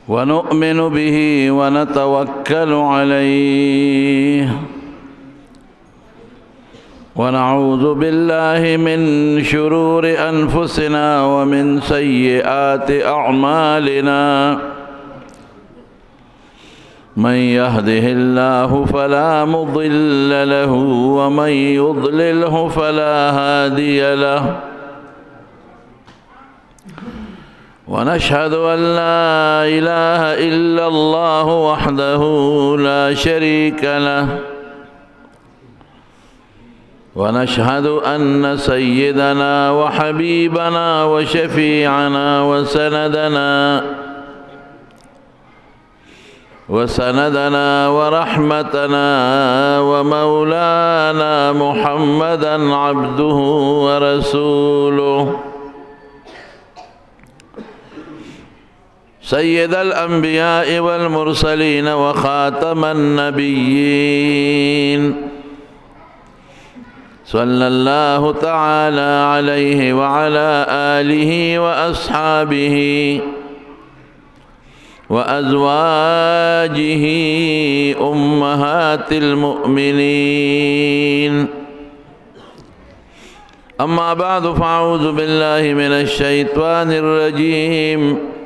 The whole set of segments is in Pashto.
ونؤمن به ونتوكل عليه ونعوذ بالله من شرور أنفسنا ومن سيئات أعمالنا من يهده الله فلا مضل له ومن يضلله فلا هادي له ونشهد أن لا إله إلا الله وحده لا شريك له ونشهد أن سيدنا وحبيبنا وشفيعنا وسندنا ورحمتنا ومولانا محمدا عبده ورسوله سيد الأنبياء والمرسلين وخاتم النبيين صلى الله تعالى عليه وعلى آله وأصحابه وأزواجه أمهات المؤمنين أما بعد فأعوذ بالله من الشيطان الرجيم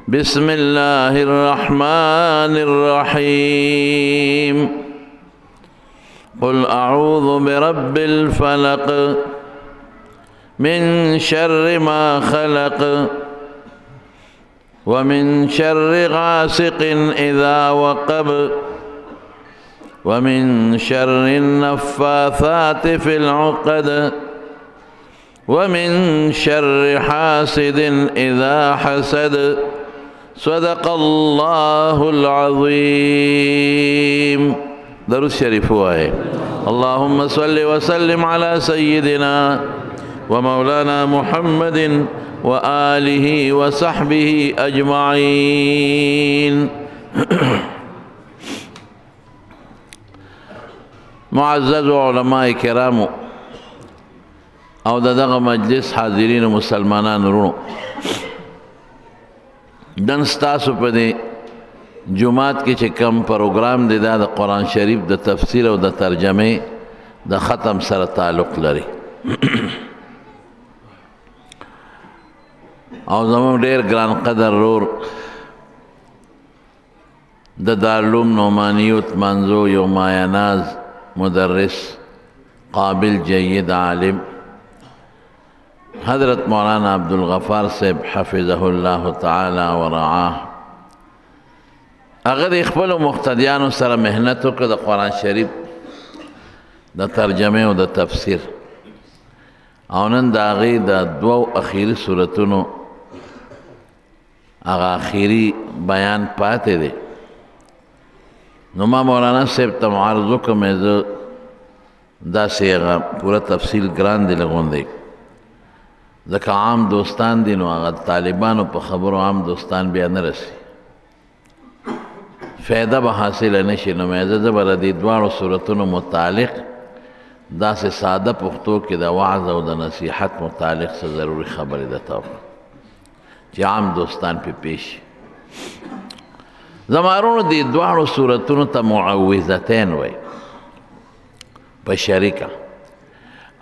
بسم الله الرحمن الرحيم قل أعوذ برب الفلق من شر ما خلق ومن شر غاسق إذا وقب ومن شر النفاثات في العقد ومن شر حاسد إذا حسد صدق الله العظيم درود شریف ہوا ہے اللهم صل وسلم على سيدنا ومولانا محمد وآله وصحبه أجمعين معزز علماء کرام او دغه مجلس حاضرین مسلمانان ورونو دن ستاسو په دې جمعات کې چې کم پروګرام دی دا د قرآن شریف د تفسیر او د ترجمه د ختم سره تعلق لري او زموږ ډېر ګران قدر رور د دارالعلوم نعمانیوت منزو یو مایاناز مدرس قابل جید عالم حضرت مولانا عبدالغفار صاحب حفظه الله تعالی ورعاه اگر خپل مقتدیانو سره مهنت وکړه د قرآن شریف د ترجمه او د تفسیر او نن د هغې د دوو اخیري صورتونو هغه اخیري بیان پاتې دی نو ما مولانا صاحب ته معرض وکړم زه داسې هغه پوره تفصیل ګران دی لغوندی ځکه عام دوستان دي نو هغه طالبانو په خبرو عام دوستان بیا نه رسي فائدہ به حاصله نشي نو مې زه به د دې دواړو صورتونو متعلق داسې ساده پښتو کې د وعظ او د نصیحت متعلق څه ضروري خبرې درته وکړم چې عام دوستان پې پیش زمارونو دې دواړو صورتونو ته معوذتین وایي په شریکه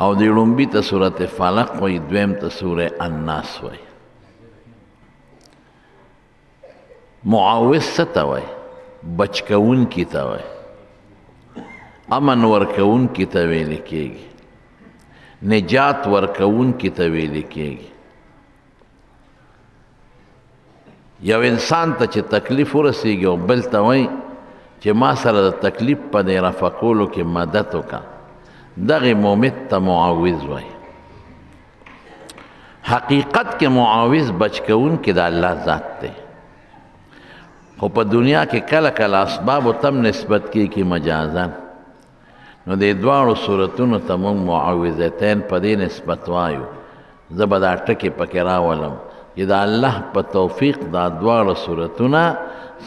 او د لومبي ته صورت فلق وایي دویم ته سوره الناس وایي معوذ څه ته وایي بچکون کی ته وایي امن ورکون کی ته ویل کېږي نجات ورکون کی ته ویل کېږي یو انسان ته چې تکلیف ورسېږي او بل ته وایي چې ما سره د تکلیف په دې رفع کولو کې مدد وکړه دغې مومت ته معاوض وایي حقیقت کې معاوض بچکون کې د الله ذات دی خو په دنیا کې کله کله اسبابو تم نسبت کېږي مجازن نو دې دواړو صورتونو ته موږ معوذتین په دې نسبت وایو زه به دا ټکې پکې راولم چې د الله په توفیق دا دواړه صورتونه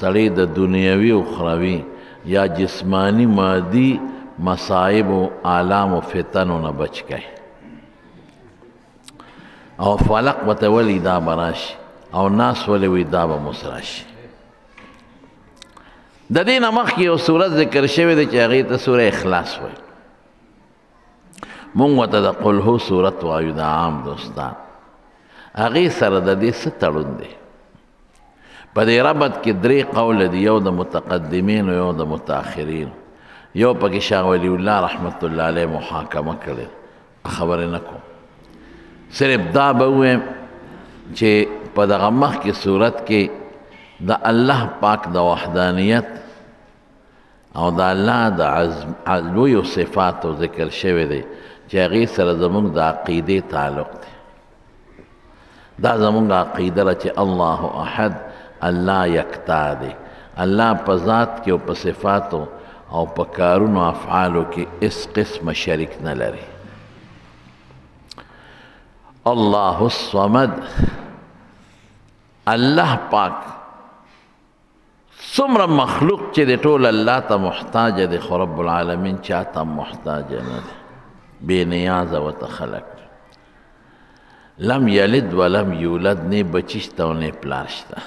سړی د دنیوي او اخروي یا جسمانی مادی مصائب و آلام و فتنوں نہ بچ گئے او فلق ورته ولي دا به راشي او ناس ولې وي دا به موس راشي. د دې نه مخکې یو صورت ذکر شوی دی چې هغې ته سوره اخلاص وایي. مونږ ورته د قل هو صورت وایو، د عام دوستان. هغې سره د دې څه تړون دی؟ په دې ربط کې درې قوله دي، یو د متقدمینو، یو د متاخرینو، یو پکې شاه ولی الله رحمت الله علیه محاکمه کړې. خبرې نه کوم، صرف دا به ووایم چې په دغه مخکې صورت کې د الله پاک د وحدانیت او د الله د لویو صفاتو ذکر شوی دی چې هغې سره زموږ د عقیدې تعلق دی. دا زموږ عقیده ده چې الله احد، الله یکتا دی. الله په ذات کې او په صفاتو او په کارونو افعالو کې اس قسم شریک نه لري. الله الصمد، الله پاک څومره مخلوق چې د ټول الله ته محتاج دی، خو رب العالمین چا ته محتاج نه دی، بې نیازه ورته خلق. لم یلد ولم یولد، نه بچی شته او نه پلار شته،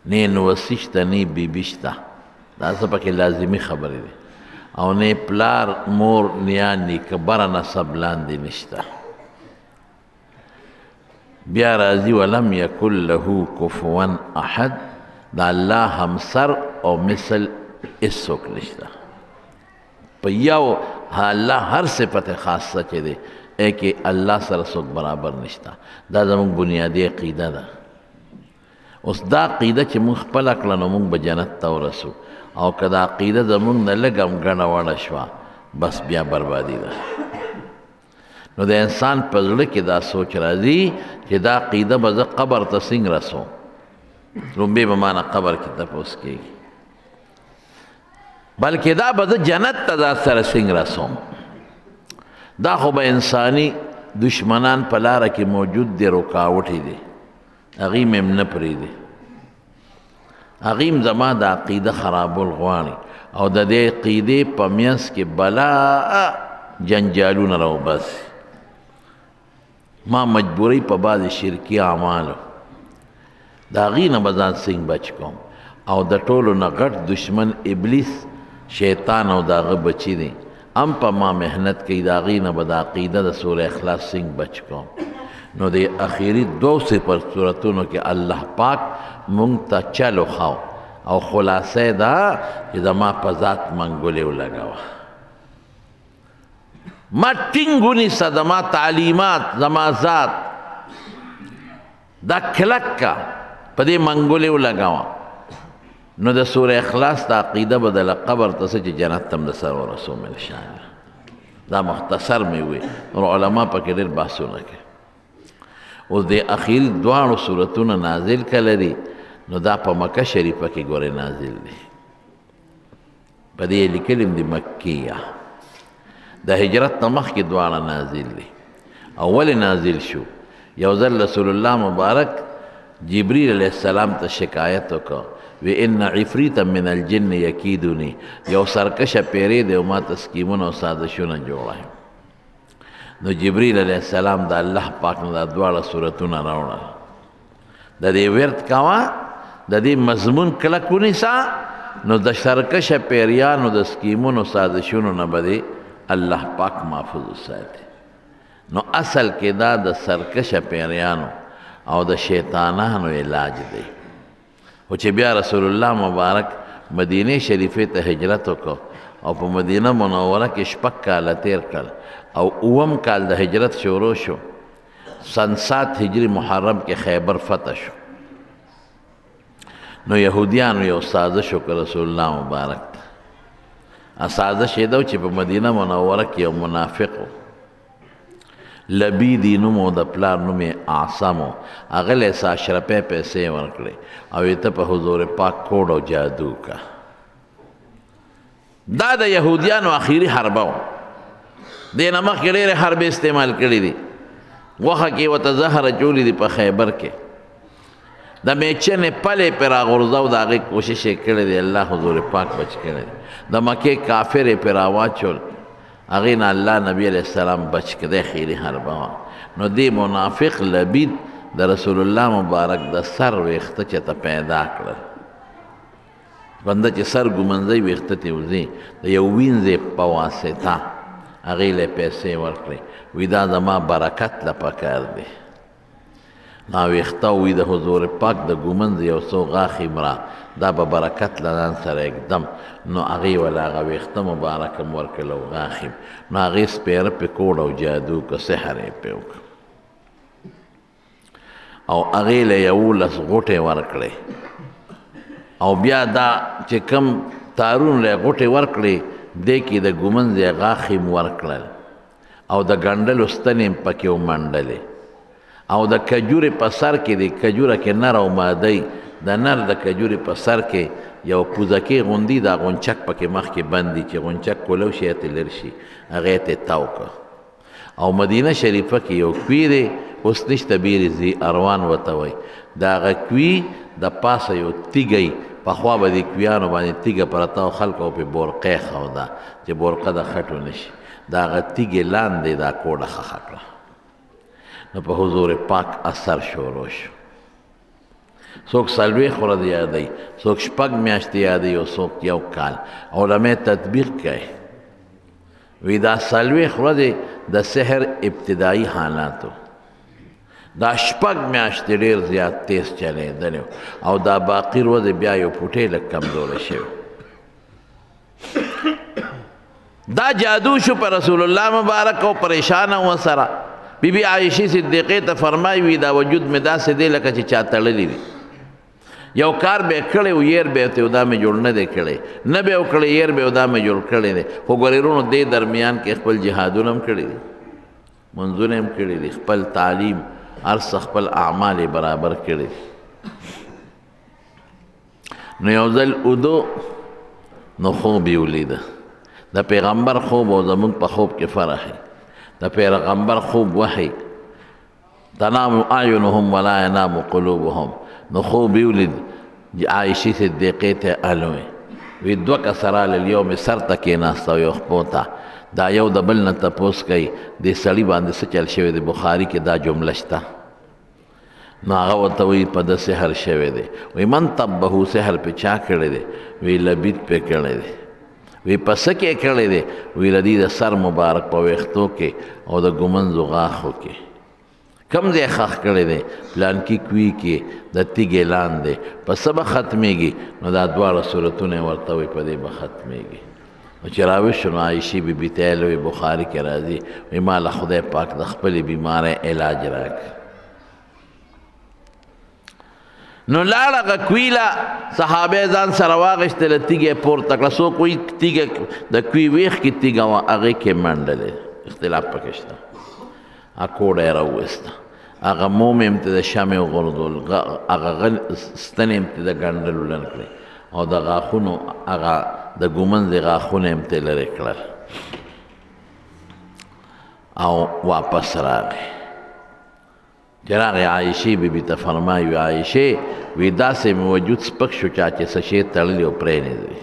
نه نوسی شته نه بیبي شته. دا څه پکې لازمي خبرې دي. او نه پلار مور نیا نیکه بره نسب لاندې نشته. بیا راځي ولم یکن له کفوا احد، دا الله همسر او مثل هیڅوک نشته. په یو الله هر صفت خاصه چې دی کې الله سره څوک برابر نشته. دا زموږ بنیادی عقیده ده. اوس دا عقیده چې موږ خپله کړه نو موږ به جنت ته ورسو، او که دا عقیده زموږ نه لږ هم ګڼه وړه شوه بس بیا بربادي ده. نو د انسان په زړه کې دا سوچ راځي چې دا عقیده به زه قبر ته څنګه رسوم. لومبې به مانه قبر کې تپوس کېږي، بلکې دا به زه جنت ته ځان سره څنګه رسوم. دا خو به انساني دشمنان په لاره کې موجود دي، رکاوټې دي، هغې مې هم نه پرېږدي. هغې هم زما د عقیده خرابول غواړي او د دې عقیدې په منځ کې بلا جنجالونه راوباسي. ما مجبوري په بعضې شرکي اعمالو د هغې نه به ځان څنګه بچ کوم. او د ټولو نه غټ دشمن ابلیس شیطان او د هغه بچي دي، هم په ما محنت کوي. د هغې نه به د عقیده د سوره اخلاص څنګه بچ کوم. نو د اخیري دو صورتونو کې الله پاک مونږ ته چل وښاو او خلاصه دا چې زما په ذات منګولې ولګوه. ما ټینګ ونیسه زما تعلیمات، زما ذات دا کلک کا په دې منګولې ولګوه. نو د سوره اخلاص د عقیده به د قبر ته څه چې جنت ته هم د سر ورسوم انشاءالله. دا مختصر مې وي، نور علما پکې ډېر بحثونه کوي. اوس د اخیری دواړو صورتونه نازل کله دي؟ نو دا په مکه شریفه کې ګورې نازل دي. په دې لیکلي دي مکیه، د هجرت نه مخکې دواړه نازل دي. اول نازل شو یو ځل رسول الله مبارک جبریل علیه السلام ته شکایت وکړ، وی ان عفریتا من الجن یکیدونی، یو سرکشه پیری دی او ما ته سکیمونه او سازشونه جوړوي. نو جبریل علیه السلام د الله پاک نه دا دواړه صورتونه راوړل. د دې ورد کوه، د دې مضمون کلک ونیسه، نو د سرکشه پیریانو د سکیمونو سازشونو نه به دې الله پاک محفوظ وساتي. نو اصل کې دا د سرکشه پیریانو او د شیطانانو علاج دی. او چې بیا رسول الله مبارک مدینه شریفه ته هجرت وکړ او په مدینه منوره کې 6 کاله تیر کړل او 9 کال د هجرت شروع شو. سن 7 هجری محرم کې خیبر فتح شو. نو یهودیانو یو سازش وکړ رسول الله مبارک ته. سازش یې دا چې په مدینه منوره کې یو منافق و، لبیدی نوم او د پلار نوم یې اعصم و. هغه له 100 روپۍ پیسې ورکړې او یې ته په حضور پاک کوډ او جادو کا. دا د یهودیانو اخیری حربه و. دې نه مخکې ډېرې حربې استعمال کړي دي. غوښه کې ورته زهر اچولي دي په خیبر کې. د میچنې پلې پرې راغورځو، د هغې کوشش یې کړی دی، الله حضور پاک بچ کړی دی. د مکې کافر یې پرې راواچول هغې نه الله نبی علیه السلام بچ کړی خیري حربه وه. نو دې منافق لبید د رسول الله مبارک د سر ویښته چې ته پیدا کړل. بنده چې سر ګمنځی ویښته ته وځي د یو وینځې په واسطه هغې له پیسې ورکړې، وی دا زما برکت له پکار دی. نا ویښته وی د حضور پاک د ګمنځ یو څو غاښې مرا دا به برکت له ځان سره اکدم. نو هغې وله هغه ویښته مبارک م ورکړل او غاښې نو هغې سپېره پې کوډ او جادو که سحر یې پې وکړ او هغې له 11 غوټې ورکړې او بیا دا چې کم تارون له غوټې ورکړې دې کې د ګمنځ غاښې م ورکړل او د ګنډلو ستنې م پکې ومنډلې او د کجورې په سر کې د کجوره کې نر او مادی د نر د کجورې په سر کې یو پوزکې غوندي دا غونچک پکې مخکې بند دي چې غونچک کولو شي ته لر شي هغې ته تاو که او مدینه شریفه کې یو کوي دی اوس نشته بیرې ځي اروان ورته وایي د هغه کوي د پاسه یو تیږی پخوا به د کویانو باندې تیږه پرته او خلکو پې بورقې ښوده چې بورقه د خټو نشي د هغه تیږې لاندې دا کوډه ښخه کړه. نو په حضور پاک اثر شروع شو. څوک 40 ورځې یادوي، څوک 6 میاشتې یادوي او څوک 1 کال. علماء تطبیق کوي وی دا 40 ورځې د سحر ابتدایي حالاتو، دا 6 میاشتې ډېر زیات تیز چلېدلی او دا باقي ورځې بیا یو پوټې لږ کمزوره شوی. دا جادو شو په رسول الله مبارک او پریشانه و سره. بی بی عائشې صدیقې ته فرمایي وي دا وجود مې داسې دی لکه چې چا تړلی وي. یو کار به یې کړی و ير به یې ورته دا مې جوړ نه دی کړی، نه به یې وکړی ير به یې دا مې جوړ کړی دی. خو ګورې وروڼو دې درمیان کې خپل جهادونه هم کړي دي، منځونه هم کړي دي، خپل تعلیم هر څه خپل اعمال یې برابر کړي. نو یو ځل ودو نو خوب یې ولیده. د پیغمبر خوب او زمونږ په خوب کې فرق دی. د پیغمبر خوب وحی تنام اعینهم ولا ینام قلوبهم. نو خوب یې ولید عایشې صدیقې ته الوی وی 2 کسره لیوم سر ته کېناسته او یو خپو ته دا یو د بل نه تپوس کوي دې سړي باندې څه چل شوی دی. بخاري کې دا جمله شته. نو هغه ورته وایي په ده سحر شوی دی. وی من طبهو سحر پې چا کړی دی؟ وی لبید پې کړی دی. وی په څه کې کړی دی؟ وی د دې د سر مبارک په ویښتو کې او د ګمنځو غاښو کې. کم ځای ښخ کړی دی؟ پلانکي کوي کې د تیږې لاندې. په څه به ختمېږي؟ نو دا 2 صورتونه یې ورته وایي په دې به ختمېږي. نو چې راویښ شو نو عایشې بیبي ته یې وایي بخاري کې راځي وایي ما له خدای پاک د خپلې بیمارۍ علاج راکړه. نو لاړه هغه کوي له صحابه ځان سره واغېستله تیږه یې پورته کړه. څوک وایي تیږه د کوي ویښ کې تیږه وه هغې کې منډلې، اختلاف پکې شته. هغه کوډه یې راوویسته، هغه موم یې ته د شمع وغورځول، هغه ستنې یې ته د ګنډلو لر کړې او د غاښونو هغه د ګومنځې غاښونه یې ته لرې کړل او واپس راغی. چې راغی عایشې بیبي ته فرمایي وی عایشې وی داسې مې وجود سپک شو چا چې څه شی تړلي او پرېنېدی.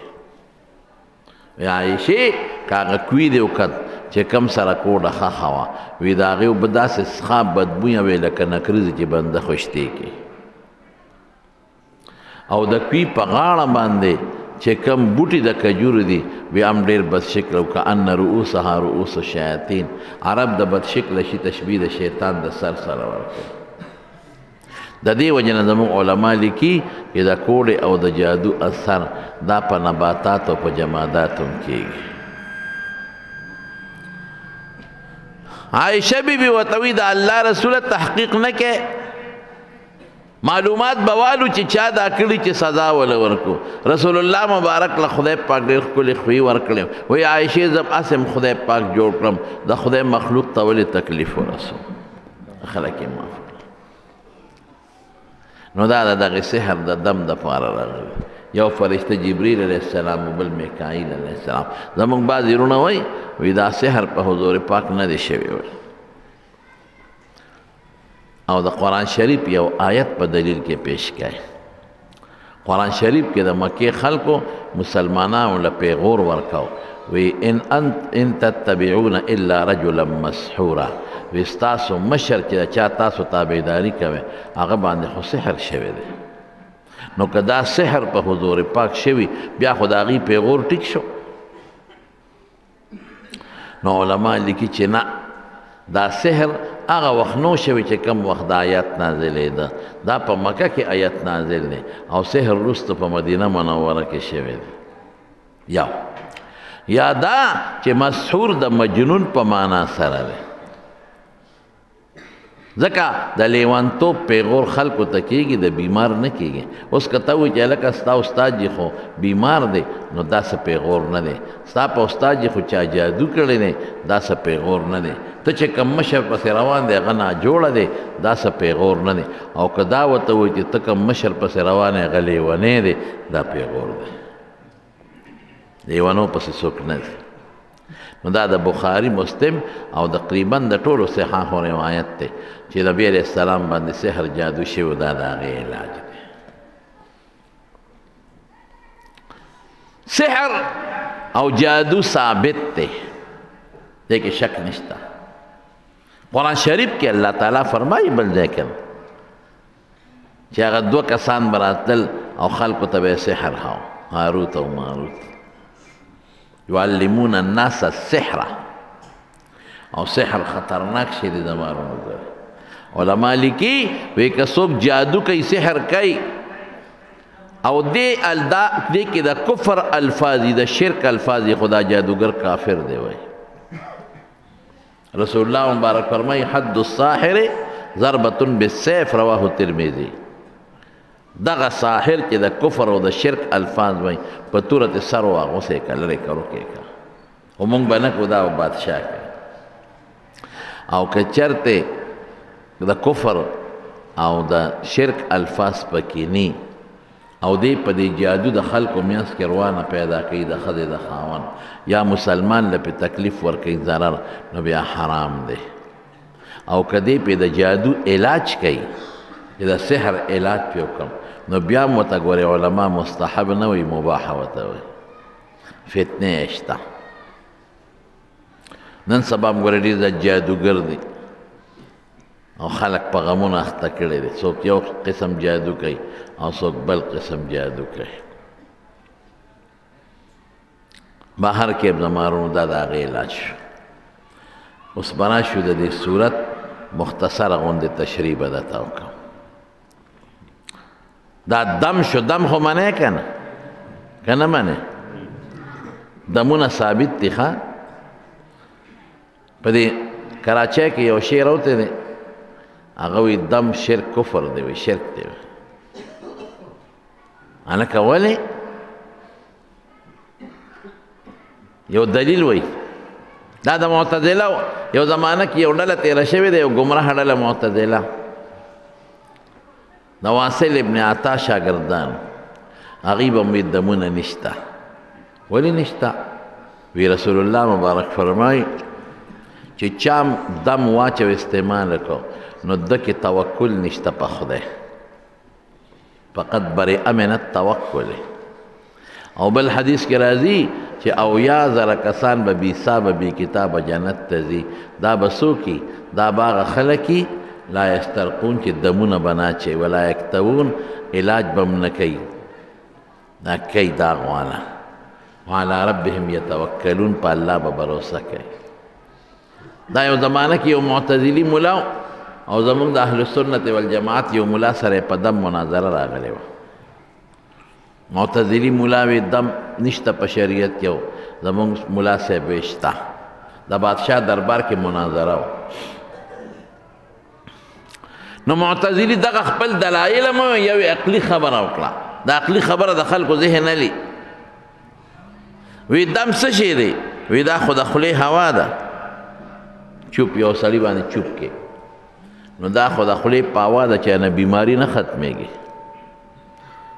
وی عایشې که هغه کوي دی وکت چې کم سره کوډه ښخه وه وی د هغې اوبه داسې څښا بدبویه وی لکه نکریزې چې بنده خوشتې کې. او د کوي په غاړه باندې چې کم بوټي د کجورو دي وی هم ډېر بد شکله او که ان رؤوسها رؤوس الشیاطین. عرب د بد شکله شي تشبیه د شیطان د سر سره ورکوي. د دې وجه نه زموږ علما لیکي چې د کوډې او د جادو اثر دا په نباتاتو او په جماداتو هم کېږي. عایشه بیبي ورته وایي د الله رسوله تحقیق نه کې معلومات بوالو چې چا دا کړي چې سزا وله ورکو. رسول الله مبارک له خدای پاک ډېر ښکلې خوی ورکړی. وایي عایشې زه اسم خدای پاک جوړ کړم د خدای مخلوق ته ولې تکلیف ورسو خلک یې معاف کړه. نو دا د دغې سحر د دم دپاره راغلی. یو فرشته جبریل علیه السلام و بل میکائیل علیه السلام. زموږ بعضې وروڼه وایي وی دا سحر په حضور پاک نه دی شوی وی. او د قرآن شریف یو آیت په دلیل کې پیش کړي. قرآن شریف کې د مکې خلکو مسلمانانو له پیغور ورکاو وی ان تتبعون الا رجلا مسحورا وی ستاسو مشر چې چا تاسو تابعداري کوي هغه باندې خو سحر شوی دی نو که دا سحر په حضور پاک شوی بیا خو د هغې پیغور ټیک شو نو علما لیکي چې نه دا سحر هغه وخت نو شوی چې کم وخت د آیات نازلې ده دا په مکه کې آیت نازل دی او سحر وروسته په مدینه منوره کې شوی دی یا دا چې مسحور د مجنون په معنا سره دی ځکه د لیوانتوب پیغور خلکو ته کېږي د بیمار نه کېږي اوس که ته وایي چې هلکه ستا استاد جي خو بیمار دی نو داسې پیغور نه دی ستا په استاد جي خو چا جادو کړی دی داسې پیغور نه دی ته چې کوم مشر پسې روان دی هغه ناجوړه دی داسې پیغور نه دی او که دا ورته وایي چې ته کوم مشر پسې روان یې هغه لیونی دی دا پیغور دی لیونو پسې څوک نه دی نو دا د بخاري مسلم او تقریبا د ټولو صحاحو روایت دی چې نبي علیه السلام باندې سحر جادو شوی دا د هغې علاج دی سحر او جادو ثابت دی دې کې شک نشته قرآن شریف کې الله تعالی فرمایي بل ځای کې چې هغه دوه کسان به راتلل او خلکو ته به یې سحر هاو هاروت او ماروت يعلمون الناس السحر او سحر خطرناک شی دی د مارونو ګره علما لیکي وی که څوک جادو کوي سحر کوي او دې کې د کفر الفاظ د شرک الفاظ خدا جادوگر کافر دی وای رسول الله مبارک فرمای حد الساحر ضربة بالسيف رواه الترمذي دغه ساحر چې د کفر او د شرک الفاظ وای په تورت سر واغوسې که لرې کرو کې خو مونږ به نه کړو دا به بادشاه کوي او که چرته د کفر او د شرک الفاظ پکې نی او دی په دې جادو د خلکو میانس کې روانه پیدا کوي د ښځې د خاوند یا مسلمان له پې تکلیف ورکوي ضرر نو بیا حرام دی او که دی پې د جادو علاج کوي چې د سحر علاج پې وکړم نو بیا هم ورته ګورې علما مستحب نه وي مباحه ورته وایي فتنې شته نن سبا هم ګورې ډېر د جادوګر دی او خلق په غمونو اخته کړی دی څوک یو قسم جادو کوي او څوک بل قسم جادو کوي بهر کې د مارونو دا د هغې علاج شو اوس به راشو د دې صورت مختصره غوندې تشریح به درته وکړم دا دم شو دم خو منې که نه که نه منې دمونه ثابت دي ښه په دې کراچۍ کې یو شعر اوتی دی هغه وی دم شرک کفر دی وی شرک دی هلکه ولې یو دلیل وی دا د معتزله یو زمانه کې یو ډله تېره شوې ده یو ګمراه ډله معتزله د واصل ابن عطا شاګردان هغوی به مې دمونه نشته ولې نشته وی رسول الله مبارک فرمایي چې چا دم واچو استعمال کو نو د کې توکل نشته په خدای فقط برئ من التوکل او بل حدیث کې راځي چې او یا زره کسان به بی حسابه بی کتابه جنت ته ځي دا به څوکي دا به هغه خلک لا یسترقون چې دمونه به نه اچوي ولا یکتوون علاج به هم نه کوي دا کوي دا غواړه وعلى ربهم یتوکلون په الله به بروسه کوي دا یو زمانه کې یو معتزلي ملا او زمونږ د اهل سنت والجماعت یو ملا سره په دم مناظره راغلی وه معتزلي ملا وی دم نشته په شریعت کې زمونږ ملا صاحب وی شته د بادشاه دربار کې مناظره وه نو معتزلي دغه خپل دلایل هم یو عقلي خبره وکړه د عقلي خبره د خلکو ذهن نه لي وی دم څه شی دی وی دا خو د خولې هوا ده چوپ یو سړي باندې چوپ کې نو دا خو د خولې په هوا ده چې نه بیماري نه ختمېږي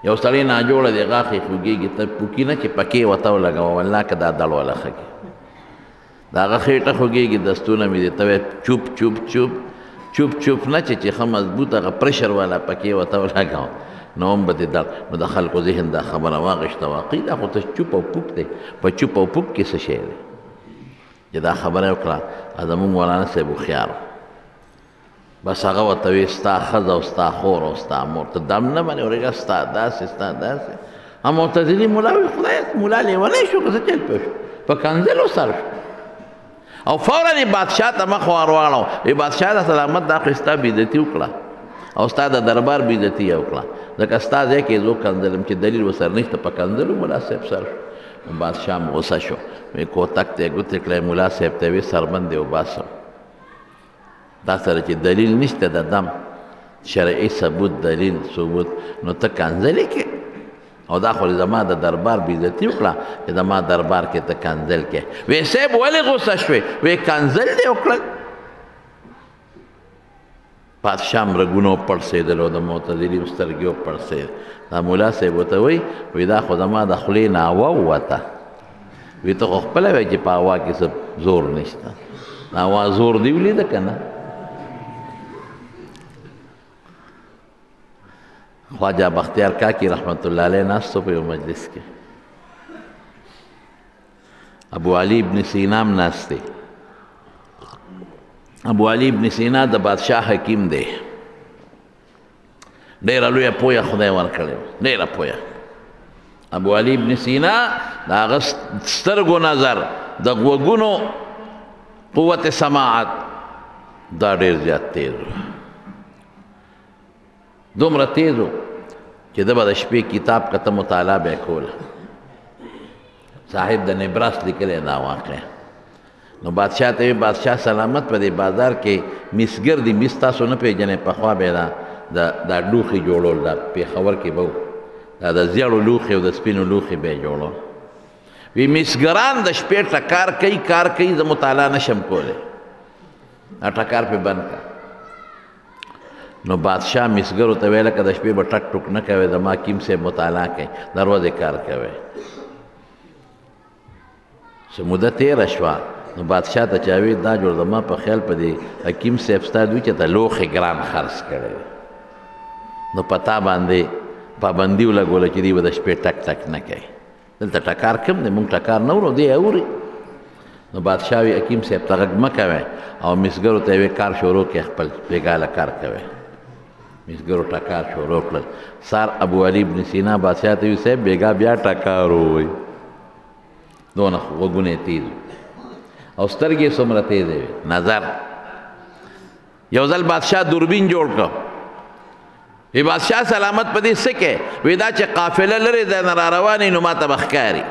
یو سړی ناجوړه دی غاښ یې خوږېږي ته پوکي نه چې پکې ورته ولګوه والله که دا دړ ولخه کړي د هغه خېټه خوږېږي دستونه مې دي ته چوپ چوپ چوپ چوپ چوپ نه چې ښه مضبوط هغه پرشر والا پکې ورته ولګوه نو هم به دې نو د خلکو ذهن دا خبره واغېشته واقعي دا خو ته چوپ او پوک دی په چوپ او پوک کې څه شی دی چې دا خبره یې وکړه زمونږ مولانا صاحب هوښیار بس هغه ورته وایي ستا ښځه او ستا خور او ستا مور ته دم نه منې ورېږه ستا داسې ستا داسې هم معتزلي ملا وي خدای ملا لیونی شو که څه چل پوه شو په کنځلو سر شو او فوراً یې بادشاه ته مخ ور واړو وی بادشاه ته سلامت دا خو ستا بېعزتي وکړه او ستا د دربار بېعزتي یې وکړه ځکه ستا ځای کې زه کنځلم چې دلیل ورسره نشته په کنځلو ملا صاحب سر شو بادشاه م غوسه شو وی کوتک ته یې ګوتې کړی ملا صاحب ته وی سربند یې وباسم دا سره چې دلیل نشته د دم شرعي ثبوت دلیل ثبوت نو ته کنځلې کې او دا خو زما د دربار بېعزتي وکړه چې زما دربار کې ته کنځل کې وی صاحب ولې غوسه شوې وی کنځل دې وکړل بادشاه م رګونو پړسېدل او د معتزلي سترګې وپړسېد دا ملا صاحب ورته وایي دا خو زما د خولې نه هوا ووته وی ته خو خپله وایي چې په هوا کې څه زور نشته د هوا زور دې ولیده که نه خواجه بختیار کاکی رحمت الله علیه ناستو په یو مجلس کې ابو علي ابن سینا هم ناست دی ابو علي ابن سینا د بادشاه حکیم دی ډېره لویه پویه خدای ورکړې ډېره پویه ابو علي ابن سینا د هغه سترګو نظر د غوږونو قوت سماعت دا ډېر زیات تیز و دومره تیز و چې ده به د شپې کتاب کته مطالعه به یې کوله صاحب د نبراس لیکلی دا واقع نو بادشاه ته وی بادشاه سلامت په دې بازار کې مسګر دي مس تاسو نه پیژنئ پخوا به یې دا لوښي جوړول دا پېښور کې به دا د زیړو لوښي او د سپینو لوښي به یې جوړول وی مسګران د شپې ټکار کوي کار کوي زه مطالعه نشم کولی دا ټکار پې بند کړه نو بادشاه مسګرو ته ویله که د شپې به ټک ټوک نه کوئ زما حکیم صاحب مطالعه کوي د ورځې کار کوئ څه موده تېره شوه نو بادشاه ته چا وی دا جوړ زما په خیال په دې حکیم صاحب ستا دوی چې ته لوښې ګران خرڅ کړی نو په تا باندې پابندي ولګوله چې دوی به د شپې ټک ټک نه کوي دلته ټکار کم دی مونږ ټکار نه ورو دی اوري نو بادشاه وی حکیم صاحب ته غږ مه کوئ او مسګرو ته یې کار شروع کړئ خپل بېګاله کار کوئ مسګرو ټکار شروع کړل سار ابو علي ابن سینا بادشاه ته وی صاحب بېګا بیا ټکار ووایي دونه غوږونه یې تیز او سترګې څومره تیزې وې نظر یو ځل بادشاه دوربین جوړ کړ وی بادشاه سلامت په دې څه کې وی دا چې قافله لرې ځای نه را روانې نو ما ته به ښکاري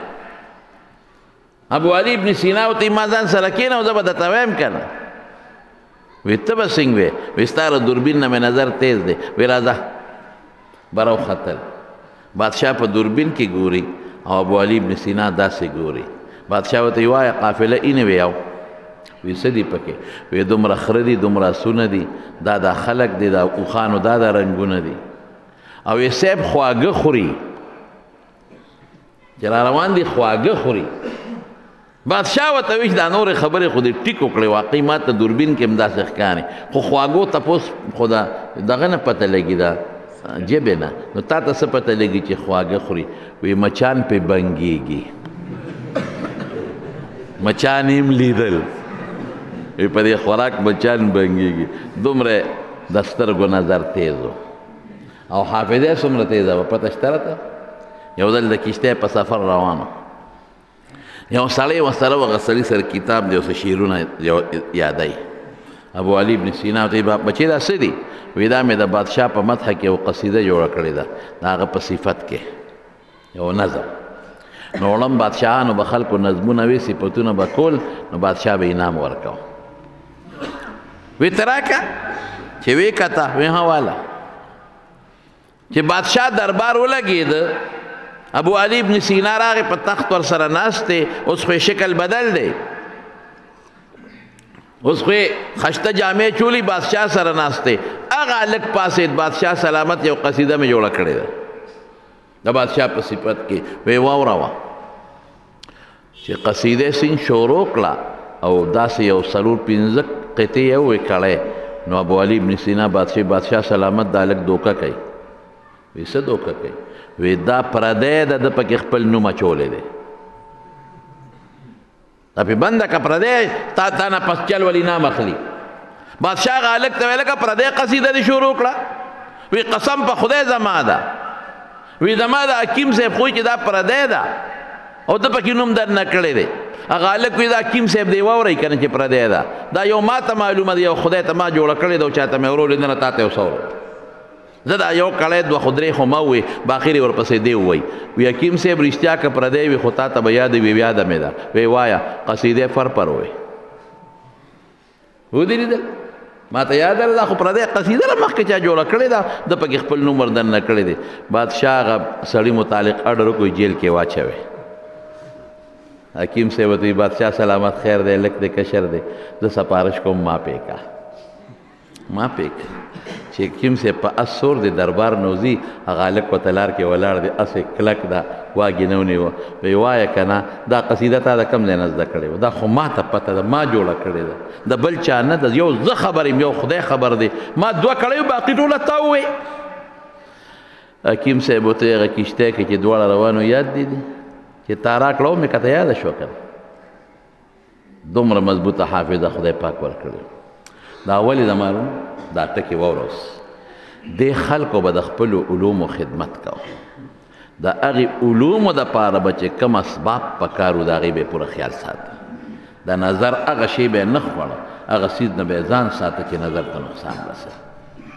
ابو علي ابن سینا ورته ما ځان سره کښېنه زه به درته وایم که نه وی ته به څنګه وې وی ستا له دوربین نه مې نظر تیز دی وی راځه به راوختل بادشاه په دوربین کې ګوري او ابو علي ابن سینا داسې ګوري بادشاه ورته وایه قافله اینې وی او وی څه دي پکې وی دومره خره دي دومره اسونه دي دا خلک دي دا اوښانو دا رنګونه دي او یې صاحب خواږه خوري چې را روان دي خواږه خوري بادشاه ورته وایي چې دا نورې خبرې خو دې ټیک وکړې واقعي ما ته دوربین کې هم داسې ښکاري خو خواږو تپوس خو دغه نه پته لګي دا جبې نه نو تا ته څه پته لګي چې خواږه خوري وی مچان پې بنګېږي مچان یې هم لیدل وی په دې خوراک مچان بنګېږي دومره د سترګو نظر تیز و او حافظه څومره تیزه وه پته شته راته یو ځل د کشتۍ په سفر روانو یو سړی ورسره و هغه سړي سره کتاب دی او څه شعرونه یادوي ابو علي ابن سینا ته بچې دا څه دي وی دا مې د بادشاه په مدحه کې یو قصیده جوړه کړې ده د هغه په صفت کې یو نظم نو وړم بادشاهانو به خلکو نظمونه وي صفتونه به کول نو بادشاه به انعام ورکو وی ته راکه چې وی کته وی ها واله چې بادشاه دربار ولګېده ابو علي ابن سینا راغی په تخت ورسره ناست دی اوس خو شکل بدل دی اوس خو خشته جامې چولی بادشاه سره ناست دی هغه هلک پاسېد بادشاه سلامت یو قصیده مې جوړه کړې ده د بادشاه په صفت کې وی واوروه چې قصیده سین شروع کړه او داسې یو څلور پنځه قطعې یې وکړې نو ابو علي ابن سینا بادشاه سلامت دا هلک دوکه کوي وی څه دوکه کوي وی دا پردی ده ده پکې خپل نوم اچولی دی دا پې بنده که پردی تا نه پس چل ولی نام اخلي بادشاه هغه هلک ته ویل لکه پردی قصیده دې شروع کړه وی قسم په خدای زما ده وی زما د حکیم صاحب خوی چې دا پردی ده او ده پکې نوم در نه کړی دی هغه هلک وی دا حکیم صاحب دی واورئ که نه چې پردی ده دا یو ما ته معلومه ده یو خدای ته ما جوړه کړې ده او چا ته مې ورولې نه تا ته یو څه زه دا یو کړی دوه خو درې خو ما ووی باخر یې ورپسې دی ووی وی حکیم صاحب رښتیا که پردی وي خو تا ته به یاد وي یاده مې ده وی وایه قصیدې فر پر وی ودې لیدل ما ته یاد ده دا خو پردی قصیده له مخکې چا جوړه کړې ده ده پکې خپل نوم وردننه کړی دی بادشاه هغه سړي متعلق اډر وکړو جیل کې واچوي حکیم صاحب ورته وي بادشاه سلامت خیر دی لک دی کشر دی زه سپارش کوم ما پې کا ما پې کا چې حکیم صاحب په اس سور دی دربار نوځي هغه هلک په تلار کې ولاړ دی اسې کلک ده واګې نه ونیوه وی وایه که نه دا قصیده تا د کوم ځای نه زده کړې وه دا خو ما ته پته ده ما جوړه کړې ده د بل چا نه ده یو زه خبر یم یو خدای خبر دی ما دوه کړی باقي ټوله تا ووی حکیم صاحب ورته هغه کشتی کې چې دواړه روانو یاد دي چې تا راکړه و مې که ته یاده شوه که دومره مضبوطه حافظه خدای پاک ورکړې دا ولې د معلوم دا ټکې واوروس دې خلکو به د خپلو علومو خدمت کوه د هغې علومو دپاره به چې کوم اسباب پکار و د هغې به یې پوره خیال ساته د نظر هغه شی به یې نه خوړه هغه څیز نه به یې ځان ساته چې نظر ته نقصان رسوي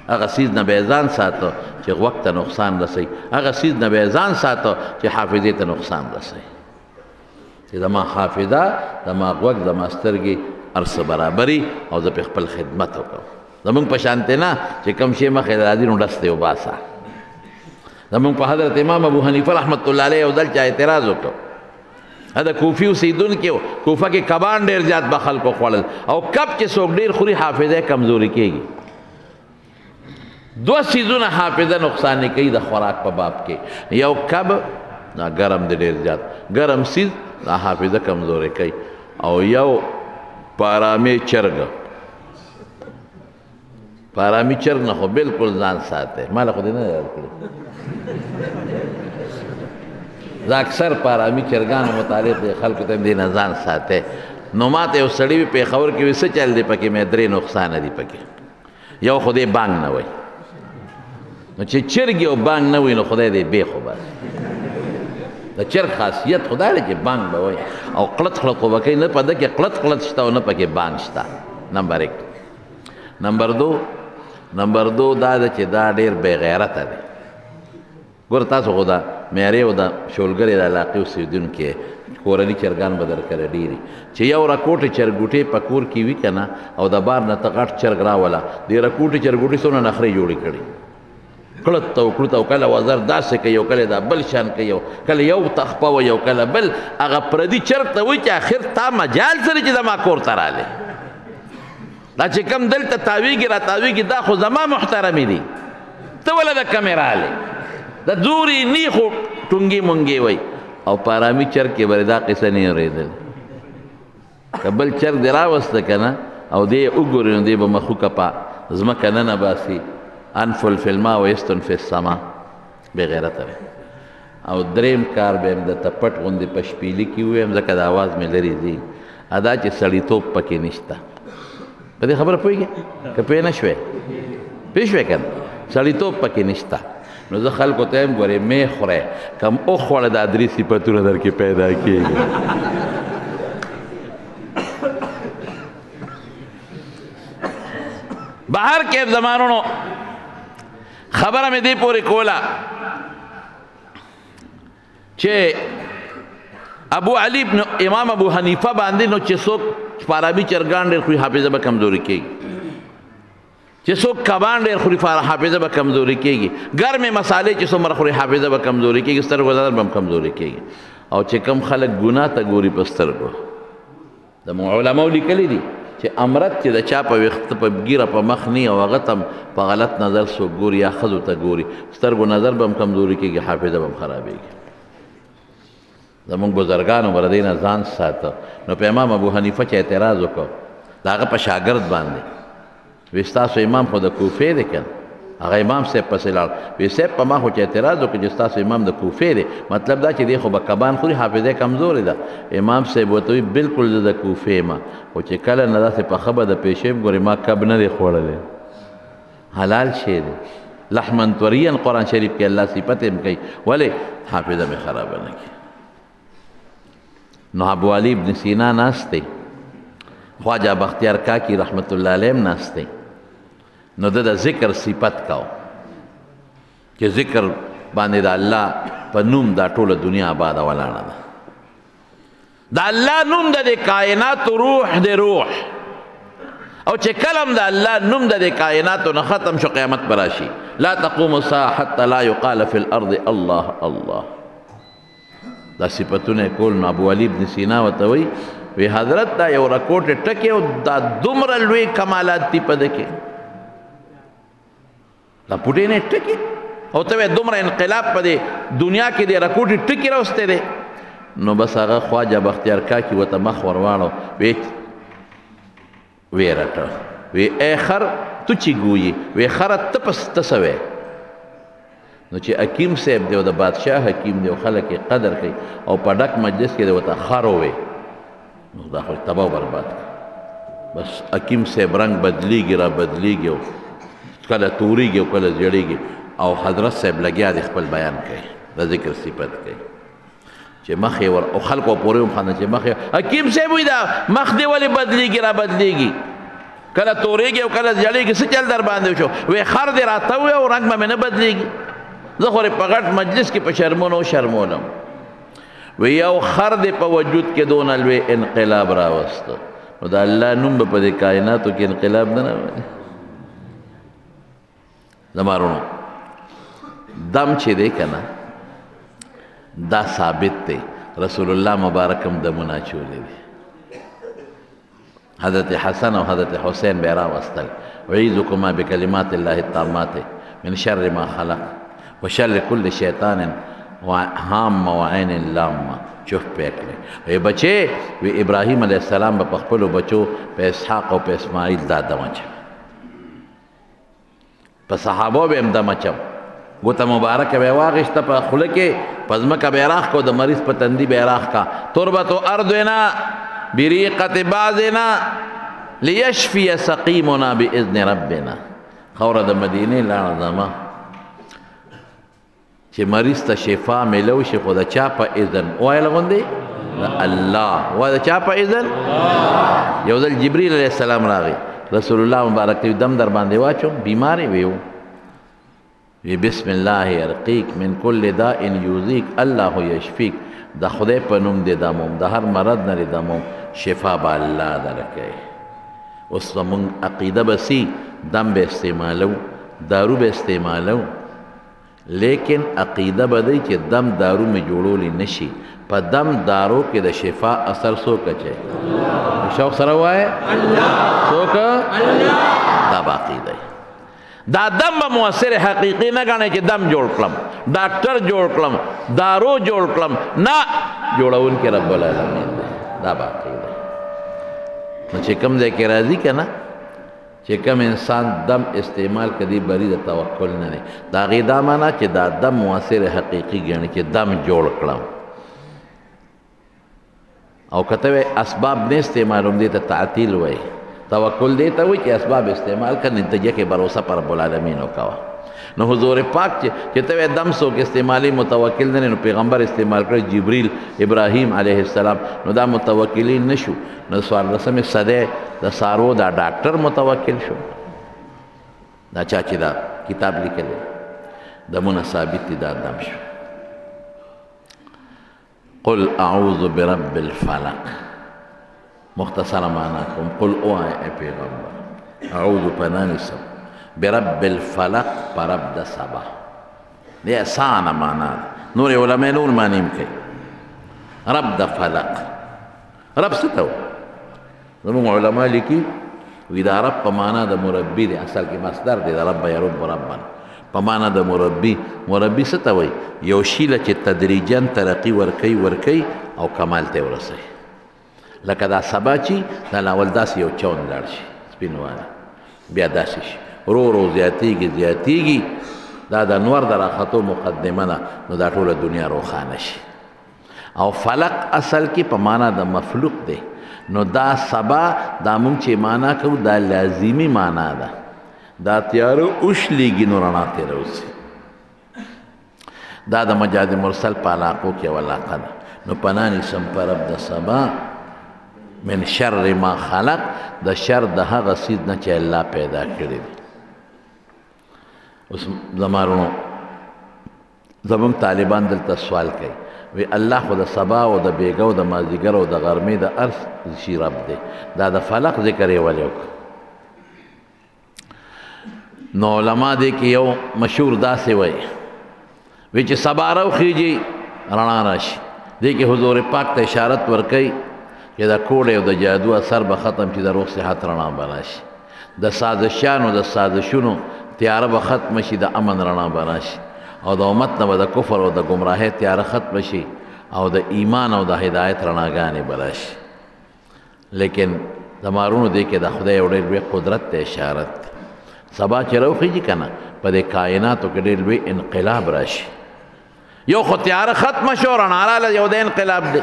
هغه څیز نه به یې ځان ساته چې غوږ ته نقصان رسوي هغه څیز نه به یې ځان ساته چې حافظې ته نقصان رسوي چې زما حافظه زما غوږ زما سترګې هر څه برابري او زه پې خپل خدمت وکړم زمونږ په شانتې نه چې کوم شی مخې راځي نو ډس دی وباسه زمونږ په حضرت امام ابو حنیفه رحمت الله علیه یو ځل چا اعتراض وکړ دا کوفي اوسېدونکي و کوفه کې کبان ډېر زیات به خلکو خوړل او کب چې څوک ډېر خوري حافظه کمزوري کېږي دوه څیزونه حافظه نقصان نه کوي د خوراک په باب کې یو کب دا ګرم دی ډېر زیات ګرم څیز دا حافظه کمزوري کوي او یو پارامې چرګ پارامي چرګ نه خو بالکل ځان ساته ماله خو دې نه یاد کړي زه اکثر پارامي چرګانو متعلق د خلکو ته دې نه ځان ساته نو ما ته یو سړي وي پېښور کې وي څه چل دی پکې مې درې نقصانه دي پکې یو خو دې بانګ نه وایي نو چې چرګ یو بانګ نه وي نو خدای دې بې خو بس د چرګ خاصیت خدای دی چې بانګ به وایي او قلط قلط خو به کوي نه په ده کې قلط قلط شته او نه پکې بانګ شته نمبر 1 نمبر 2 دا ده چې دا ډېر بې غیرته دی ګوره تاسو خو دا معیاري او د شولګرې د علاقې اوسېدونکي کورني چرګان به درکره ډېري چې یو رکوټې چرګوټې په کور کې وي که نه او د بار نه ته غټ چرګ راوله دې رکوټې چرګوټې څومره نخرې جوړې کړي کړت او کړت او کله وزر داسې کوي او کله دا بل شان کوي او کله یو تخپه وي او کله بل هغه پردي چرګ ته وایي چې آخر تا مجال سره چې زما کور ته رالی دا چې کم دلته تاویږي را تاویږي دا خو زما محترمې دي ته ولې د کمې رالی د زوري نی خو ټونګې مونګې وایي او پارامي چرګ کې به دا قصه نه اورېدل که بل چرګ دې راوسته که نه او دې وګورې نو دې به مخوکه په ځمکه ننه باسي انفل فی الماء و یستن فی السما بغیرته وي او دریم کار به یم درته پټ غوندې په شپیلي کې ووایم ځکه د اواز مې لرې ځي ادا چې سړیتوب پکې نشته په دې خبره پوهېږې که پوه نه شوې پوه شوې که نه سړیتوب پکې نشته نو زه خلکو ته یم ګورې مې خورئ کم وخوړه دا درې صفتونه در کې پیدا کېږي بهر کیف زمانونو خبره مې دې پورې کوله چې ابو علی ابن امام ابو حنیفه باندې نو چې څوک پارامي چرګان ډېر خوري حافظه به کمزوري کېږي چې څوک کبان ډېر خوري حافظه به کمزوري کېږي ګرمې مسالې چې څومره خوري حافظه به کمزوري کېږي سترګو نظر به هم کمزوري کېږي او چې کم خلک ګناه ته ګوري په سترګو د علماو لیکلي دي چې امرت چې د چا په ویښته په ګیره په مخ نی او هغه ته په غلط نظر څوک ګوري یا ښځو ته ګوري سترګو نظر به هم کمزوري کېږي حافظه به هم خرابېږي زمونږ بزرګانو به د دې نه ځان ساته نو په امام ابو حنیفه چې اعتراض وکړ د هغه په شاګرد باندې وی ستاسو امام خو د کوفې دی که هغه امام صاحب پسې لاړ وی صاحب په ما خو چې اعتراض وکړ چې ستاسو امام د کوفې دی مطلب دا چې دی خو به کبان خوري حافظه کمزورې ده امام صاحب ورته وی بلکل زه د کوفې یم خو چې کله نه داسې پخه به د پیشې یم ګورې ما کب نه دی خوړلی حلال شی دی لحمن طریا قرآن شریف کې الله صفت هم کوي ولې حافظه مې خرابه نه کړي نو ابو علي ابن سینا ناست دی خواجه بختیار کاکی رحمت الله علیه هم ناست دی نو د ذکر صفت کاو چې ذکر باندې د الله په نوم دا ټوله دنیا آباده ولاړه ده د الله نوم د کائنات روح د روح او چې کلم د الله نوم د کائناتو نه ختم شو قیامت پر راشي لا تقوم الساعه حتى لا يقال في الارض الله الله دا صفتونه کول نو ابو علي ابن سینا ورته وی حضرت دا یو رکوټ ټکی او دا دومره لوی کمالات دي په ده کې دا پوټې نه ټکی او ته دومره انقلاب په دې دنیا کې دی رکوټ ټکی راوسته دی نو بس هغه خواجه بختیار کاکی ورته مخ ورواړو وی رټه وی ای خر تو چې ګویي وی خره ته پس ته سوې نو چې حکیم صاحب دی او د بادشاه حکیم دی او خلک یې قدر کوي او په ډک مجلس کې دی ورته خر ووی نو دا خو تباه و برباد بس حکیم صاحب رنګ بدلیږي را بدلیږي او کله توریږي او کله زیړیږي او حضرت صاحب لګیا دی خپل بیان کوي د ذکر صفت کوي چې مخ یې ور او خلکو پورې هم خانه چې مخ یې حکیم صاحب وی دا مخ دی ولې بدلیږي را بدلیږي کله توریږي او کله زیړیږي څه چل در باندې شو وی خر دی راته وی او رنګ مې نه بدلیږي زه خو په غټ مجلس کې په شرمونو شرمولم وی یو خر دی په وجود کې دونه لوی انقلاب راوسته نو د الله نوم به په دې کائناتو کې انقلاب نه راولي زمارونو دم چې دی که نه دا ثابت دی رسول الله مبارکم دمونه اچولی دی حضرت حسن او حضرت حسین به راوستل اعیذکما بکلمات الله التامات من شر ما خلق وشر كل شیطان هام وعین لامه چوف پیکلی وی بچے وی ابراہیم علیہ السلام با پخپلو بچو پہ اسحاق و پہ اسماعیل دا دمچم پہ صحابو بے امدمچم گوتا مبارک بے واغشتا پہ خلکے پزمک بے راخ کو دا مریض پہ تندی بے راخ کا تربتو اردنا بریقت بازنا لیشفی سقیمنا باذن ربنا خور دا مدینه لانا زمان چې مریض ته شفا ملو شي خو د چا په اذن وایه غوندې الله وایه د چا په اذن یو ځل جبریل علیه السلام راغی رسول الله مبارک ته دم در باندې واچو بیماری ویو وی بسم الله یرقیک من کل داء یوزیک الله یشفیک د خدای په نوم دې دموم د هر مرض نه دموم شفا به الله درکوي اوس زمونږ عقیده به سي دم به استعمالو دارو به استعمالو لیکن عقیده بدی چې دم دارو میں جوړولی نشي په دم دارو کې د شفا اثر څوک اچي شوق سره وایي الله څوک الله دا عقیده دا دم به مؤثر حقیقی نه غني چې دم جوړ کړم ډاکټر جوړ کړم دارو جوړ کړم نه جوړون کې رب العالمین دا عقیده نو چې کوم ځای کې راځي کنه چې کوم انسان دم استعمال کړي بری د توکل نه دی دا غي دا معنا چې دا دم مؤثر حقیقي ګڼي چې دم جوړ کړم او کته اسباب نه استعمالوم دي ته تعطیل وای توکل دی ته وای چې اسباب استعمال کړي نتیجه کې باور پر رب العالمین وکوا نو حضور پاک چې ته دم سو کې استعمالي متوکل نه نو پیغمبر استعمال کړ جبريل ابراهيم عليه السلام نو دا متوکلین نشو نو سوال رسمه صده د سارو دا ډاکټر متوکل شو دا چا چې دا کتاب لیکل دمونه ثابت دي دا دم شو قل اعوذ برب الفلق مختصر معنا کوم قل او ای پیغمبر اعوذ پنانسم برب الفلق پرب د سبا دی آسان معنا نور علماء نور معنی کوي رب د فلق رب ستو زموږ علما لیکي وی دا رب په معنا د مربي دی اصل کې مصدر دی د رب یرب ربا په معنا د مربي مربي څه ته وایي یو شی له چې تدریجا ترقي ورکوي او کمال ته ورسوي لکه دا سبا چې دا اول داسې یو چون لاړ شي سپین والا بیا داسې شي ورو ورو زیاتیږي دا د انوار د راختو مقدمه ده نو دا ټوله دنیا روښانه شي. او فلق اصل کې په معنا د مفلوق دی، نو دا سبا دا مونږ چې معنا کوو دا لازمي معنا ده، دا تیاره اوښلیږي نو رڼا تېروځي. دا د مجاز مرسل په علاقو کې یوه علاقه ده. نو پناه نیسم په رب د سبا من شر ما خلق، د شر د هغه څیز نه چې الله پیدا کړی دی. اوس زمارونو زمونږ طالبان دلته سوال کوي، وی الله خو د سبا او د بیګا او د مازدیګر او د غرمې د هر شي رب دی، دا د فلق ذکر یې ولې وکړو؟ نو علما دی کې یو مشهور داسې وایي چې سبا راوخیږي رڼا راشي. دی کې حضور پاک ته اشارت ورکوي چې د کوډې او د جادو اثر به ختم چې د روغ صحت رڼا به راشي، د سازشانو د سازشونو تیاره به ختم شي، د امن رڼا به راشي، او د امت نه به د کفر او د ګمراهۍ تیاره ختم شي، او د ایمان او د هدایت رڼاګانې به راشي. لیکن زمارونو دی کې د خدای یو ډېر لوی قدرت ته اشارت دی. سبا چې راوخیږي که نه په دې کائناتو کې ډېر لوی انقلاب راشي. یو خو تیاره ختمه شو رڼا راله، یو د انقلاب دی.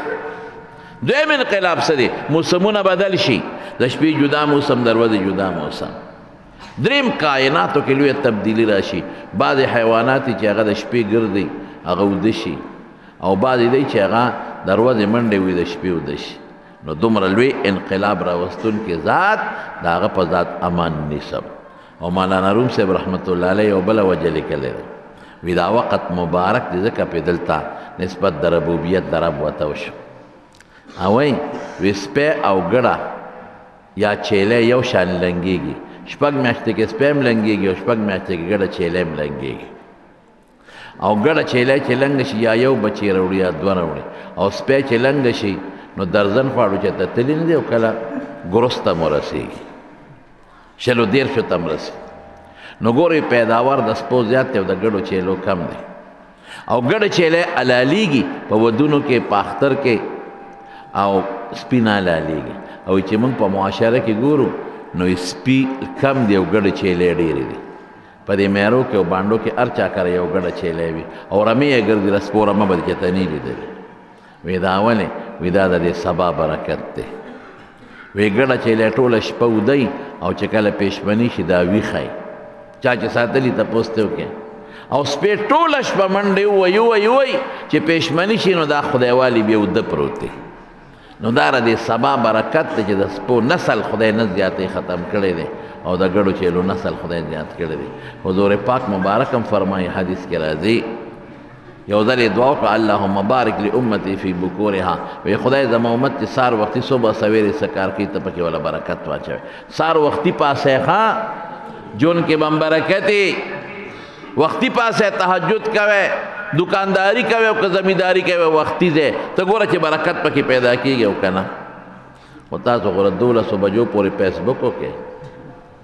دویم انقلاب څه دی؟ موسمونه بدل شي، د شپې جدا موسم، د ورځې جدا موسم. دریم کائناتو کې لویه تبدیلي راشي، بعضې حیوانات چې هغه د شپې ګرځي هغه وده شي، او بعضې دی چې هغه د ورځې منډې وي د شپې وده شي. نو دومره لوی انقلاب راوستونکی ذات د هغه په ذات امان نیسم. او مولانا روم صاحب رحمت الله علیه یو بله وجه لیکلی ده، وی دا وقت مبارک دی ځکه پې دلته نسبت د ربوبیت د رب وته وشو. او وی سپی او ګړه یا چیلی یو شان لنګېږي، شپږ میاشتې کې سپی هم لنګېږي او شپږ میاشتې کې ګډه چیلی هم لنګېږي. او ګډه چیلی چې لنګه شي یا یو بچی راوړي یا دوه راوړي، او سپی چې لنګه شي نو درزن خواړو چې ته تللی نه دی، او کله ګروس ته مو رسېږي، شلو دېرشو ته هم رسېږي. نو ګورئ پیداوار د سپو زیات دی او د ګډو چیلو کم دی. او ګډه چیلی حلالیږي په ودونو کې، په اختر کې، او سپي نه حلالیږي. او چې موږ په معاشره کې ګورو نو سپي کم دی او ګډه چیلی ډېرې دي. په دې میرو کې او بانډو کې هر چا کره یو ګډه چیلی وي، او رمې یې ګرځي، د سپو رمه به چېرته نه لیدلې. وی دا ولې؟ وی دا د دې سبا برکت دی. وی ګډه چیلی ټوله شپه ودی، او چې کله پېشمني شي دا ویښی، چا چې ساتلي تپوس ته وکړي. او سپی ټوله شپه منډې ووایي چې پېشمني شي نو دا خدایوالي بیا وده پروت دی. نو دا د سبا برکت دی چې د سپو نسل خدای نه زیاتې ختم کړی دی، او د ګډو چیلو نسل خدای زیات کړی دی. حضور پاک مبارک هم فرمایي، حدیث کې راځي، یو ځل یې دعا وکړه، اللهم بارک لامتی فی بکورها، وی خدای زما امت چې سار وختي صبح سویرې څه کار کوي ته پکې وله برکت واچوي. سار وختي پاسې ښه جون کې بم برکتي، وختي پاسې تهجد کوي، دکانداری کوي او که زمینداری کوي وختي ځای ته ګوره چې برکت پکې پیدا کېږي. او که نه خو تاسو ګوره 12 بجو پورې فیسبک وکړئ،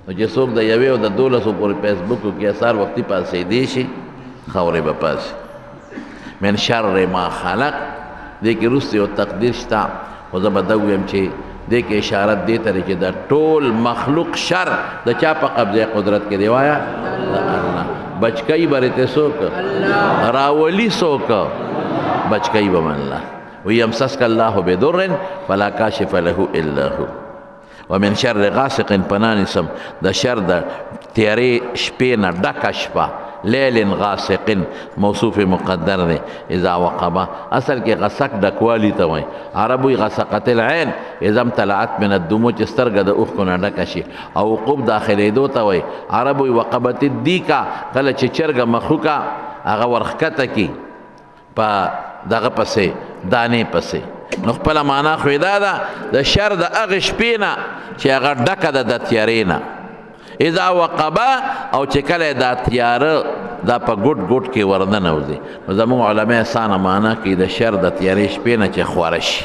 نو چې څوک د یوې او د 12 پورې فیسبک وکړي سهار وختي پاسېدی شي، خاورې به پاسي. من شر ما خلق دې کې وروسته یو تقدیر شته، خو زه به دا ووایم چې دې کې اشارت دې ته دی چې د ټول مخلوق شر د چا په قبضه قدرت کې دی؟ وایه د الله. بچکۍ به رېته څوک راولي، څوک بچکۍ به الله. ویمسسک الله بدر فلا کاشف له الا هو. ومن شر غاسق پناه نیسم د شر د تیارې شپې نه ډکه شپه، لیل غاسق موصوف مقدر دی. اذا وقبه اصل کې غسق ډکوالی ته وایي، عربوی غسقت العین اذا امتلعت من الدموع، چې سترګه د اوښکو نه ډکه شي. او وقوب داخلېدو ته وایي، عربوی وقبت الدیکه، کله چې چرګه مخوکه هغه ورښکته کي په دغه پسې دانې پسې. نو خپله معنا خو دا ده د شر د هغې شپې نه چې هغه ډکه ده د تیارې نه. اذا وقبه، او چې کله دا تیاره دا په ګوټ ګوټ کې ورننوځي. نو زموږ علما اسانه معنا کوي د شر د تیارې شپې نه چې خوره شي.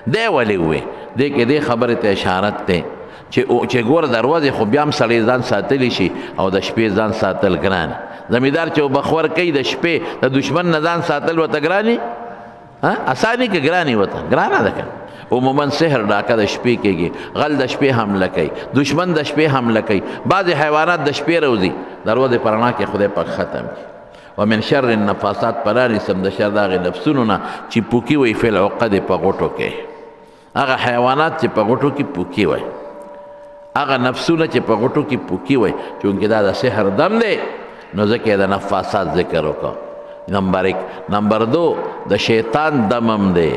دی ولې ووې؟ دې کې دې خبرې ته اشارت دی چې ګوره د ورځې خو بیا هم سړی ځان ساتلی شي، او د شپې ځان ساتل ګران. زمیندار چې بخور کوي د شپې د دشمن نه ځان ساتل ورته ګراني، اساني که ګراني ورته ګرانه ده که. عموما سحر ډاکه د شپې کېږي، غل د شپې حمله کوي، دشمن د شپې حمله کوي، بعضې حیوانات د شپې روځي، د ورځې په رڼا کې خدای پاک ختم کړي. ومن شر النفاثات پناه نیسم د شر د هغې نفسونو نه چې پوکي وي فی العقد په غوټو کې. هغه حیوانات چې په غوټو کې پوکي وي، هغه نفسونه چې په غوټو کې پوکي وي، چونکې دا د سحر دم دی نو ځکه یې د نفاثات ذکر وکړه. نمبر 1. نمبر 2 د شیطان دمم دی.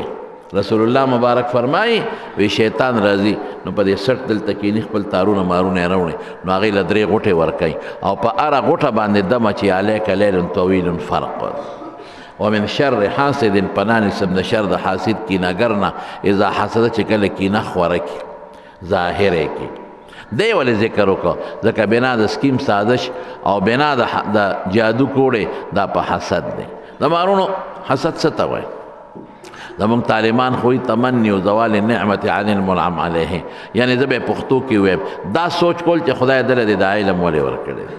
رسول الله مبارک فرمایي وی شیطان راځي نو په دې سټ دلته کښېني، خپل تارونه مارونه یې راوړي، نو هغې له 3 غوټې ورکوي او په هره غوټه باندې دمه چې علیک لیل طویل فرق. ومن شر حاسد پناه نیسم د شر د حاسد کینهګر نه اذا حسده چې کله کینه خوره کړي ظاهر یې کړي. دی ولې ذکر وکړه؟ ځکه بنا د سکیم سازش او بنا د جادو کوړې دا په حسد دی. د مارونو حسد څه ته وایي؟ زمونږ طالبان خو تمني و زوال النعمت عن المنعم علیه، یعنی زه به پښتو کې ویم دا سوچ کول چې خدای دله د علم ولې ورکړی دی،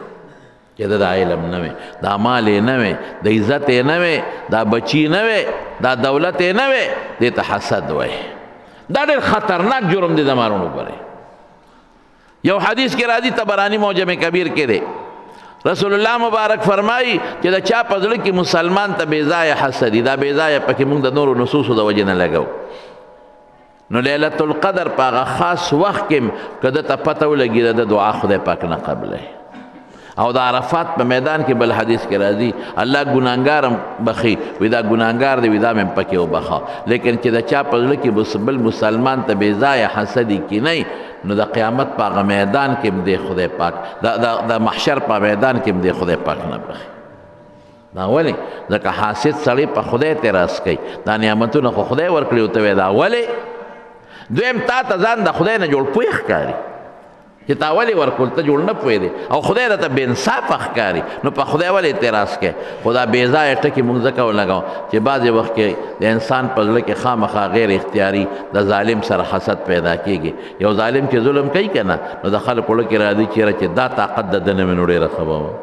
چې د علم نه وي، دا مال یې نه وي، د عزت یې نه وي، دا بچي نه وي، دا دولت یې نه وي، دې ته حسد وایي. دا ډېر خطرناک جرم دی د مارونو پرې. یو حدیث کې راځي طبرانی معجم کبیر کې دی، رسول الله مبارک فرمایي چې د چا په زړه کې مسلمان ته بې ځایه حسد دا بې ځایه پکې موږ د نورو نصوصو د وجې نه لګو. نو لیلة القدر په هغه خاص وخت کې که ده ته پته ولګي د دعا خدای پاک نه قبلوي. او د عرفات په میدان کې بل حدیث کې راځي الله ګناهګار هم بخي، وي دا ګناهګار دی وي دا مې پکې وبخه، لیکن چې د چا په زړه کې بل مسلمان ته بې ځایه حسد کینی نو د قیامت په هغه میدان کې هم دی خدای پاک، د محشر په میدان کې هم دی خدای پاک نه بخي. دا ولې؟ ځکه حاسد سړی په خدای اعتراض کوي، دا نعمتونه خو خدای ورکړي ورته وایي دا ولې؟ دویم تا ته ځان د خدای نه جوړ پوی ښکاري چې تا ولې ورکول ته جوړ نه پوهېدې او خدای راته بې انصافه ښکاري، نو په خدای ولې اعتراض کوې؟ خو دا بې ځایه ټکي مونږ ځکه ولګوو چې بعضې وخت کې د انسان په زړه کې خامخا غیر اختیاري د ظالم سره حسد پیدا کېږي. یو ظالم چې ظلم کوي که نه نو د خلکو زړه کې راځي چېرې چې دا طاقت د ده نه مې نو ډېره ښه به وه.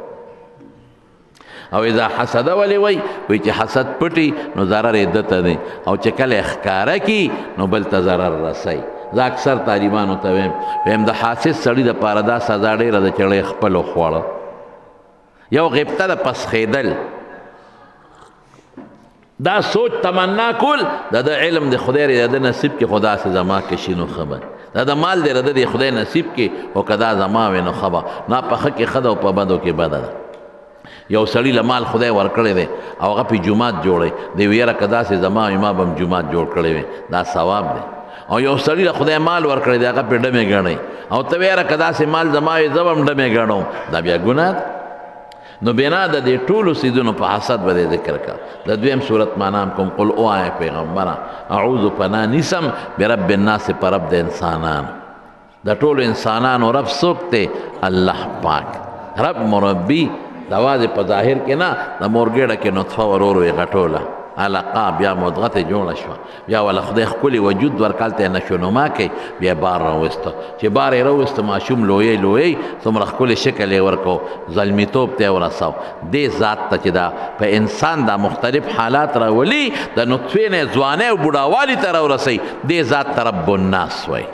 او اذا حسده ولې وایي؟ وایي چې حسد پټي نو ضرر یې ده ته دی، او چې کله یې ښکاره کي نو بل ته ضرر رسوي. زه اکثر طالبانو ته ویم د حاسد سړي دپاره دا سزا ډېره ده چې هغه یې خپلو خوړه. یو غبطه د پسخېدل، دا سوچ تمنا کول د د علم د خدای د ده نصیب کې خو داسې زما کې شي نو ښه به، دا د مال د د خدای نصیب کې خو که دا زما وي نو ښه به، نه په ښه کې ښه ده او په بدو کې بده ده. یو سړي له مال خدای ورکړی دی او هغه پې جومات جوړی دی، وی یاره که داسې زما وي ما به هم جومات جوړ کړی وي، دا ثواب دی. او یو سړي له خدای مال ورکړی دی هغه پې ډمې ګڼئ او ته ویاره که داسې مال زما وي زه به هم ډمې ګڼم، دا بیا ګناه ده. نو بنا د دې ټولو څیزونو په حسد به دې ذکر کړه. د دویم صورت معنا هم کوم، قل ووایه پیغمبره اعوذ پناه نیسم برب الناس په رب د انسانانو. د ټولو انسانانو رب څوک دی؟ الله پاک. رب مربي د یوازې په ظاهر کې نه، د مورګېډه کې نطفه ور ور وې غټوله علقه، بیا مدغته جوړه شوه، بیا وله خدای ښکلي وجود ورکړ ته یې نشونما کوي، بیا بار راوسته، چې بار یې راوسته ماشوم لویی لویی څومره ښکلی شکل یې ورکو، زلمیتوب ته یې ورسو. دې ذات ته چې دا په انسان دا مختلف حالات راولي، د نطفې نه ځوانۍ او بوډاوالي ته راورسوي، دې ذات ته رب الناس وایي.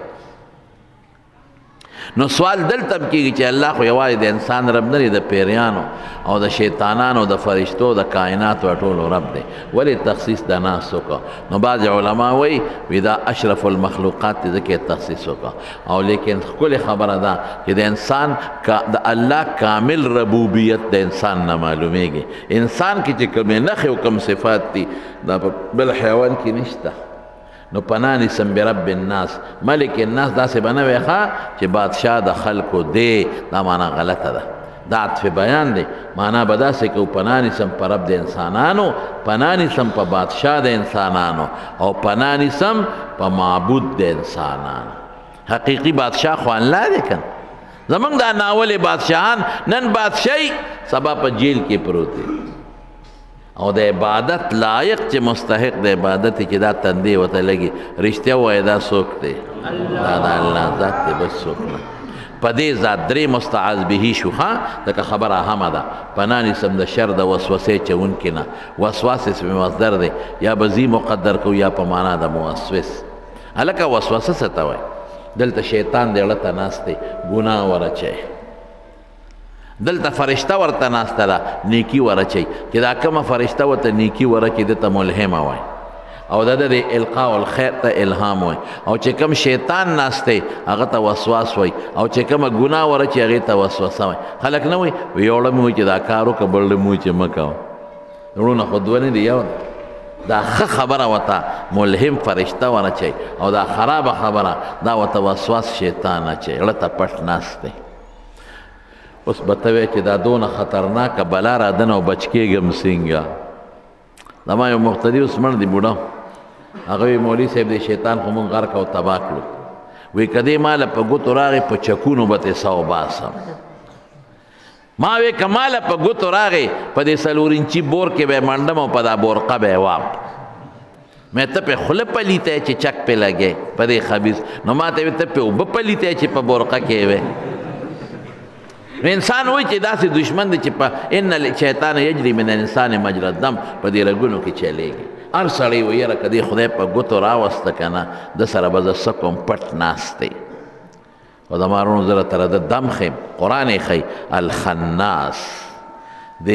نو سوال دلته کېږي چې الله خو یوازې د انسان رب نه دی، د پیریانو او د شیطانانو د فرشتو د کائناتو ټولو رب دی، ولې تخصیص د ناس وکړه؟ نو بعضې علما وایي وی دا اشرف المخلوقات دی ځکه یې تخصیص وکړه. او لیکن ښکلې خبره ده چې د انسان د الله کامل ربوبیت د انسان نه معلومیږي. انسان کې چې کومې نښې او کوم صفات دي دا په بل حیوان کې نشته. نو پناه نیسم برب الناس، ملک الناس داسې به نه وی ښه چې بادشاه د خلکو دی، دا معنا غلطه ده، دا عطف بیان دی. معنا به داسې کو پناه نیسم په رب د انسانانو، پناه نیسم په بادشاه د انسانانو، او پناه نیسم په معبود د انسانانو. حقیقي بادشاه خو الله دی که زمونږ دا ناولې بادشاهان نن بادشاهي سبا په جیل کې پروت دی، او د عبادت لایق چې مستحق د عبادت چې دا تندې ورته لګي، رښتیا ووایه دا څوک دی؟ دا د الله ذات دی، بس څوک نه. په دې ذات درې مستعاذ به شو ښه، ځکه خبره همه ده. پناه نیسم د شر د وسوسې چونکي نه. وسواس اسم مصدر دی، یا به زی مقدر کو یا په معنا د موسوس. هلکه وسوسه څه ته وایي؟ دلته شیطان دی اړه ته ناست دی ګناه ورچوي، دلته فرشته ورته ناسته ده نیکي ورچوي، چې دا کومه فرشته ورته نیکي ورکړي ده ته ملهمه وایي، او د د القاء الخیر ته الهام وایي، او چې کوم شیطان ناست دی هغه ته وسواس وایي، او چې کومه ګناه ورچوي هغې ته وسوسه وایي. خلک نه وایي یوړه مې وایي چې دا کار وکړه بل مې وایي چې مه کوه، وروڼه خو دوه نه دي یو ده. دا ښه خبره ورته ملهم فرشته ورچوي، او دا خرابه خبره دا ورته وسواس شیطان اچوي، اړه ته پټ ناست دی. اوس به ته وایې چې دا دونه خطرناکه بلا رادنه او بچ کېږم څنګه؟ زما یو مقتدي اوس مړ دی بوډا، هغه وی مولوي صاحب د شیطان خو مونږ غرق او تباه کړو، وی که دې ماله په ګوتو راغی په چکونو به ترې سا وباسم. ما وی که ماله په ګوتو راغی په دې 4 انچي بور کې به یې منډم او په دا بورقه به یې وام. مې ته پې خوله پلیتی چې چک پې لګی په دې خبیث، نو ما ته وی ته پې اوبه پلیتی چې په بورقه کې وی. نو انسان وایي چې داسې دشمن دی چې په ان الشیطان یجري من الانسان مجرى الدم په دې رګونو کې چلیږي. هر سړی وایي یاره که دې خدای په ګوتو راوسته که نه د سره به زه څه کوم پټ ناست دی. او زما وروڼو زه راته د دم ښیم، قرآن یې ښیي الخناس د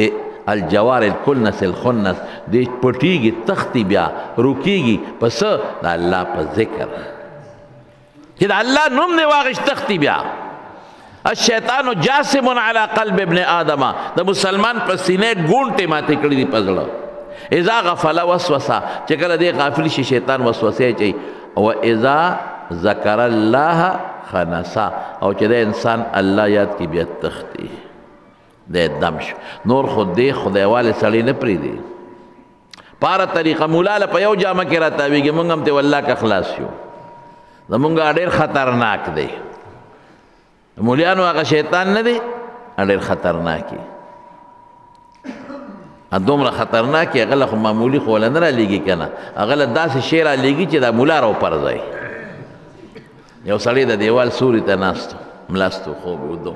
الجوار الکنس الخنس دی پټیږي تختی بیا روکیږي په څه؟ د الله په ذکر، چې د الله نوم دی واغش تختی بیا. الشیطان جاسم علی قلب ابن آدم، د مسلمان په سینې ګونټې ماتې کړي دي په زړه. اذا غفل وسوسه، چې کله دې غافل شي شیطان وسوسې اچوي. او اذا ذکر الله خنسا، او چې د انسان الله یاد کی بیا تختی د دم شو. نور خود دې خدایواله سړی نه پرېږدي، پاره طریقه مولا له په یو جامه کې راتاویږي، مونږ هم ته والله که خلاص یو. زمونږ ډېر خطرناک دی، مولیانو هغه شیطان نه دی ډېر خطرناکي، دومره خطرناکي هغه له خو معمولي خو له نه رالیږي که نه، هغه له داسې شی رالیږي چې دا مولا راوپرځوي. یو سړی د دیوال سوري ته ناست ملاستو خوب ودو،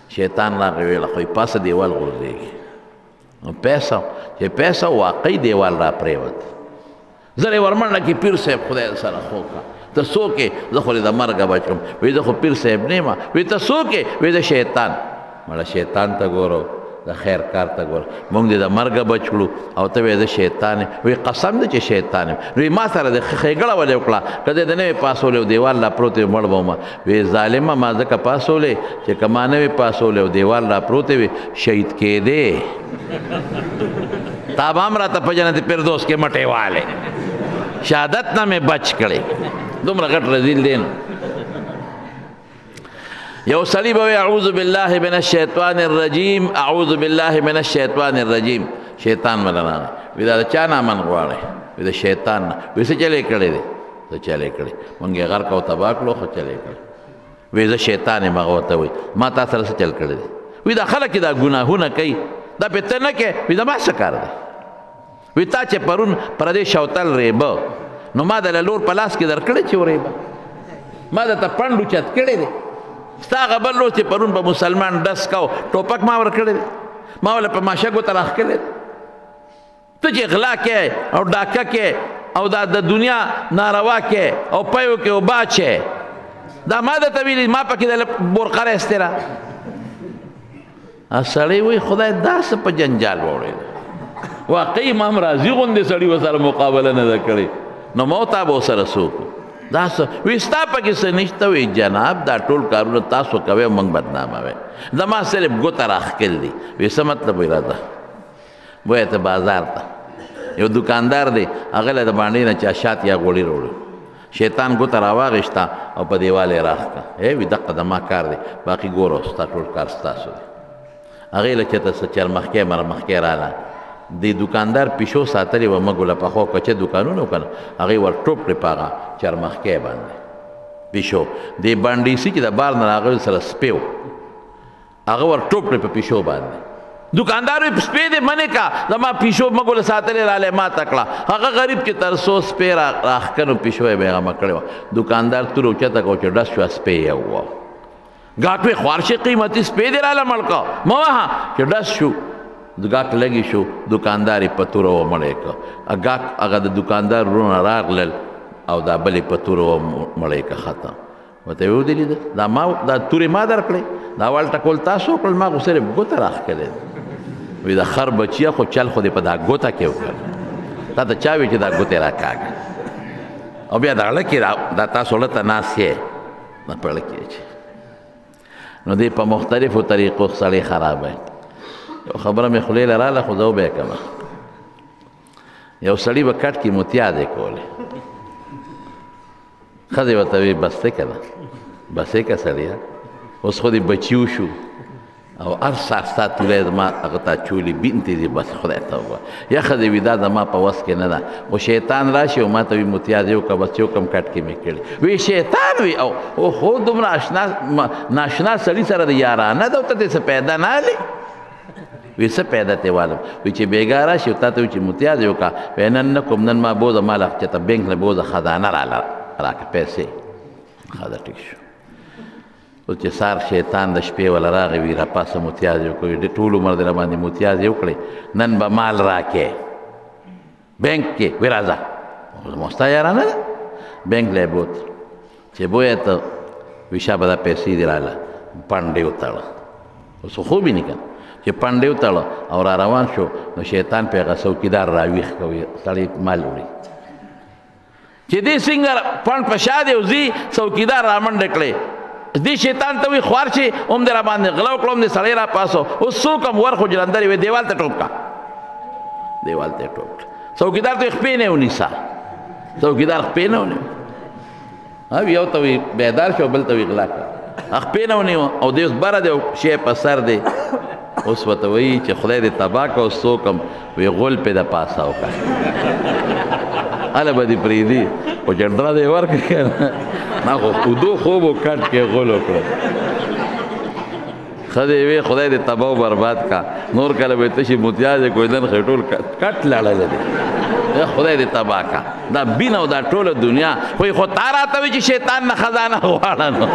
شیطان راغی ویله خو پاسه دیوال غورځېږي، نو پیسه چې پیسه واقعي دیوال را پرېوت. زه یې ورمنډه کې پیر صاحب خدای سره خو کړه، ته څوک یې؟ زه خو د مرګه بچ کړم. وی زه خو پیر صاحب نه یم. وی ته څوک یې؟ وی د شیطان. مړه شیطان ته ګورو، د خیر کار ته ګوره، مونږ دې د مرګه بچ کړو او ته وایې زه شیطان یم. وی قسم دی چې شیطان یم. وی ما سره د ښېګړه ولې وکړه، که دې د نه وې پاسولی او دیوال را پروت وي مړ به ومه. وی ظالمه ما ځکه پاسولی چې که ما نه وې پاسولی او دیوال را پروتې وي شهید کېدې، تا به هم راته په جنت فردوس کې مټې والې، شهادت نه مې بچ کړې. دومره غټ رذیل دی نو. یو سړي به وایي اعوذ بالله من الشیطان الرجیم، اعوذ بالله من الشیطان الرجیم. شیطان مله راغی، وی دا د چا نه امن غواړئ؟ وی د شیطان نه. وی څه چلی کړی دی؟ څه چلی کړی؟ مونږ یې غرق او تباه کړو خو چلی کړی. وی زه شیطان یم هغه ورته وایي ما تا سره څه چل کړی دی؟ وی دا خلک دا ګناهونه کوي دا پې ته نه کوې؟ وی زما څه کار دی؟ وی تا چې پرون پردې شوتل ریبه نو ما د لور په لاس کې درکړی چې وریبه، ما درته پنډ اوچت کړی دی. ستا هغه بل لور چې پرون په مسلمان ډس کو ټوپک ما ورکړی دی، ما وله په ماشه ګوته راښکلی دی. ته چې غلا کې او ډاکه کې او دا د دنیا ناروا کې او پیو کې اوبه اچې، دا ما درته ویلي ما پکې د بورقه راایستې را. سړی وایي خدای داسې په جنجال واوړېده، واقعي امام راضي غوندې سړي ورسره مقابله نه ده کړې، نو موتا به ورسره څوک دا څه؟ وی ستا پکې څه نشته؟ وی جناب دا ټول کارونه تاسو کوئ موږ بدناموئ، زما صرف ګوته راښکل دي. وی څه مطلب؟ وی راځه وایه ته بازار ته، یو دکاندار دی هغه له د باندې نه چا شات یا غوړي راوړي، شیطان ګوته راواغېسته او په دیوال یې راښکه. وی دقه زما کار دی، باقي ګوره ستا ټول کار ستاسو دی. هغې له چېرته څه چرمخکۍ مرمخکۍ راله، د دکاندار پیشو ساتلی وه مګو له پخوا کچه دکانونه که نه، هغې ور ټوپ کړې په هغه چرمخکۍ باندې پیشو. د بانډیسي چې د بار نه راغلی سره سپی و، هغه ور ټوپ کړې په پیشو باندې. دکاندار وی سپی دې منې کا، زما پیشو مګو له ساتلی رالی ما ته کړه. هغه غریب چې تر څو سپی راښکنو پیشو یې بېغمه کړې وه. دکاندار تور اوچته کړه چې ډس شوه سپی یې ووه. ګاک وی خوارشي قیمتي سپی دې راله مړ کړه، مه وهه چې ډس شو. ګاک لګي شو، دکاندار یې په توره ومړی کړه. ګاک هغه د دکاندار وروڼه راغلل، او دا بلې په تورو مړی که ختم ورته یې ودلیده دا تورې ما در کړې دا اول ټکول تاسو وکړل ما خو صرف ګوته راښکلې وي د خر بچیه خو چل خو دې په دا ګوته کې وکړ تا ته چا وي چې دا ګوتې راکاږه او بیا د اړه کې دا تاسو اړه ته ناست یې نه په اړه کې نو دې په مختلفو طریقو سړی خرابوي یو خبره مې خولې له راله خو زه وبه یې کړمه یو سړي به کټ کې متیادې کولې ښځې ورته وایي بس دی که نه بس یې که سړیه اوس خو دې بچي وشو او هر ساعت ستا تولی زما هغه تا چولي بینتې دي بس خدای ته وګوره یا ښځې وي دا زما په وس کې نه ده خو شیطان راشي او ما ته وي متیاد یې وکړه بس چې وکړم کټ کې مې کړي وی شیطان وي او خو دومره ناشنا سړي سره د یارانه ده او ته دې څه پیدا نه هلې وی څه پیدا ته والم وی چې بیګا راشي او تا ته وي چې متیاد یې وکړه وی نن نه کوم نن ما بوزه مال چېرته بینک نه بوزه خزانه راکړه پیسې ښه ده ټیک شو اوس چې سار شیطان د شپې وله راغی وي راپاسه متیاز یې وکړي ټول عمر دې راباندې متیاز یې وکړې نن به مال راکې بینک کې وی راځه زما ستا یارانه ده بینک له یې بوت چې بویه ته وي شابه دا پیسې دې راله پنډې وتړه اوس خو خوب یې نه کنه چې پنډې وتړه او را روان شو نو شیطان پې هغه څوکیدار راویښ کوي سړی مال وړي چې دې څنګه پنډ په شا دی او ځي څوکیدار را منډه کړې دې شیطان ته وي خوار چې هم دې را باندې غلا وکړه هم دې سړی را پاسو اوس څوک هم ور خو جلندر وي دیوال ته ټوپ کا دیوال ته ټوپ کا څوکیدار ته خپې نه ونیسه څوکیدار خپې نه ونیو یو ته وي بیدار شو بل ته وي غلا کړه خپې نه ونیو او دې اوس بره دی او شی په سر دی اوس ورته وایي چې خدای دې تباه کړه اوس څوک هم وي غول پې د پاسه وکړه هله به دې پرېږدي خو جنډره دې ورکړې که نه نه خو خودو خوب و کټ کې غول وکړه ښځې وې خدای دې تباه و برباد کا نور کله به تشي متیاز یې کویدن خو ټول کټ لړلی دی خدای دې تباه کا دا بین او دا ټوله دنیا خو خو تا راته وي چې شیطان نه خزانه غواړه نو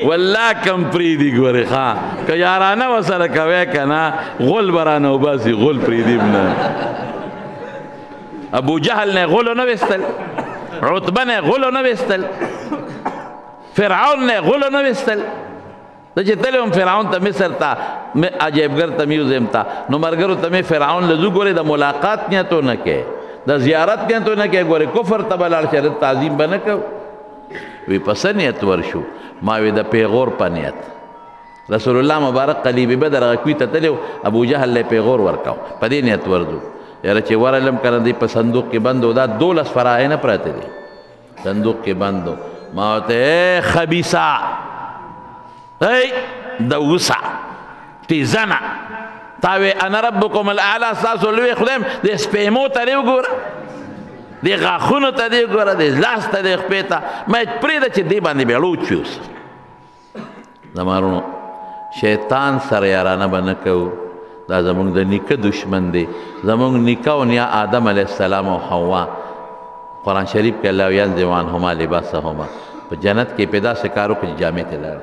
والله کم پریدي ګورې ښه که یارانه ورسره کوې که نه غول به رانه وباسي غول پریدي نه ابو جهل نه غلو نه وستل عتبه نه غلو نه وستل فرعون نه غلو نه وستل ته چې تللی وم فرعون ته مصر ته عجیبګر ته میوزیم ته نو ملګرو ته مې فرعون له ځو ګورې د ملاقات نیتو نه کې د زیارت نیتو نه کې ګورې کفر ته به لاړ شي تعظیم به نه کوو وی په څه نیت ورشو ما وی د پیغور په نیت رسول الله مبارک قلیب بدر هغه کوی ته تللی ابو جهل له پیغور ورکاو په دې نیت ورځو یاره چې ورلم کنه دی په صندوق کې بند و دا 12 فرائض پراته دي صندوق کې بند ما ته خبيثا ای دوسا تیزنا تاوی انا ربکم الاعلى تاسو لوی خدایم د سپېمو ته دی وګوره د غاښونو ته دی وګوره د لاس ته دی خپې ته ما پرېږده چې دی باندې بیا لوچ وي اوس زمارونو شیطان سره یارانه به نه کوو دا زمونږ د نیکه دشمن دی زمونږ نیکه او نیا آدم علیه السلام او حوا قرآن شریف کې الله ینزع عنهما لباسهما په جنت کې پیدا سه کار وکړي جامې ته لاړ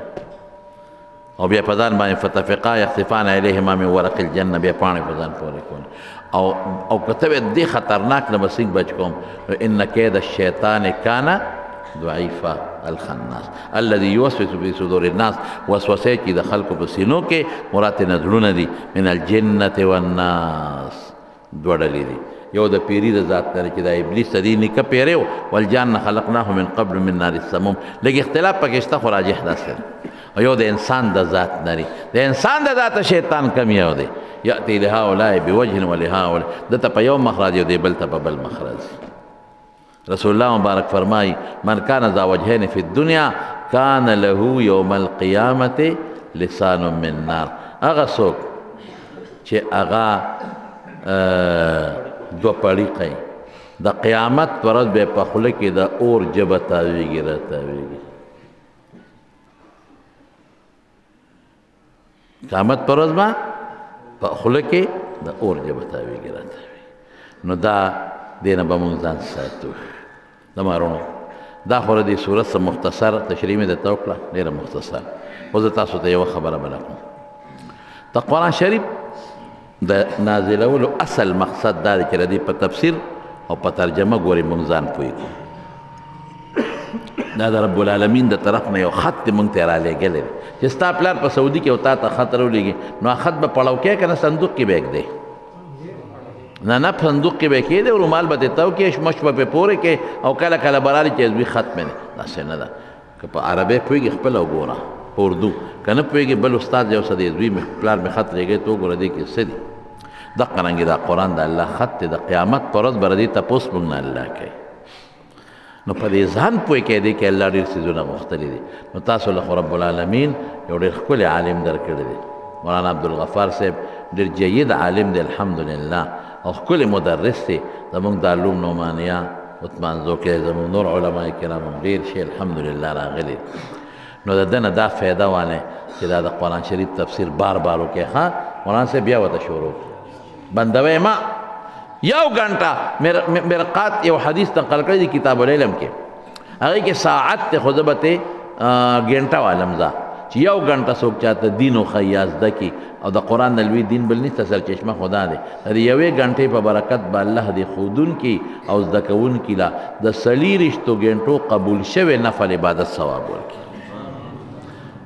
او بیا په ځان باندې فتفقا یخصفان علیهما من ورق الجنه بیا پاڼې په ځان پورې کول او کته دې خطرناک نه به څنګه بچ کوم ان کید الشیطان کان ضعیفا الخناس الذي يوسوس في صدور الناس وسوسه کی د خلق په سینو کې مراد نظرونه دي من الجنه والناس دوړلې دي یو د پیری د ذات تر چې د ابلیس دی نه پیریو والجان خلقناه من قبل من نار السموم لکه اختلاف پکې شته خو راجح ده سره یو د انسان د ذات نری د انسان د ذات شیطان کم یو دی یاتي لهؤلاء بوجه ولهؤلاء دته په یو مخرج دی بل ته په بل مخرج رسول الله مبارک فرمای من کان ذا وجهین فی الدنیا کان له یوم القیامت لسان من نار هغه څوک چې هغه دو پړیقې د قیامت ورځ به په خوله کې د اور جبه تاویږي راتاویږي قیامت پر ورځ به په خوله کې د اور جبه تاویږي راتاویږي نو دا دینه به مونږ ځان ساتو دمارونو دا خو د دې صورت څخه مختصر تشریح مې درته وکړه ډېره مختصر اوس زه تاسو ته یوه خبره بله کوم د قرآن شریف د نازلولو اصل مقصد دا دی چې د دې په تفسیر او په ترجمه ګورې موږ ځان پوهېږو دا د رب العالمین د طرف نه یو خط دی موږ ته یې رالیږلی دی چې ستا پلار په سعودي کې او تا ته خط راولېږي نو خط به پړاو کې که نه صندوق کې به دی نه نه صندوق کې به کېدی رومال به دې تاو کې شمش به پې پورې کې او کله کله به رالي چې زوی خط مې دی داسې نه ده که په عربۍ پوهېږي خپله وګوره په اردو که نه پوهېږي بل استاد یو څه دی زوی مې پلار مې خط لېږی ته وګوره دې کې څه دي دقه رنګې دا قرآن د الله خط دی د قیامت په ورځ به د دې تپوس موږ نه الله کوي نو په دې ځان پوه کې دی کې الله ډېر څیزونه غوښتلي دي نو تاسو له خو رب العالمین یو ډېر ښکلی عالم درکړی دی مولانا عبدالغفار صاحب ډېر جید عالم دی الحمدلله او ښکلی مدرس دی زموږ دارالعلوم نعمانیه عثمانزو کې زموږ نور علما کرام هم ډېر شي الحمدلله راغلي نو د ده نه دا فایده والی چې دا د قرآن شریف تفسیر بار بار وکړي ښه مولانا صاحب بیا ورته شروع بندوی ما یو گھنٹہ مرقات یو حدیث نقل کړی دی کتاب العلم کې هغې کې ساعت ته خو زه به ته ګنټه والم زه چې یو گھنټه څوک چاته دین وښیي یا زده کړي او د قرآن نه لوی دین بل نشته سرچشمه خدا دی د یوې گھنټې په برکت به الله دې ښودونکي او زده کوونکي له د 40 گھنټو قبول شوی نفل عبادت ثواب ورکړي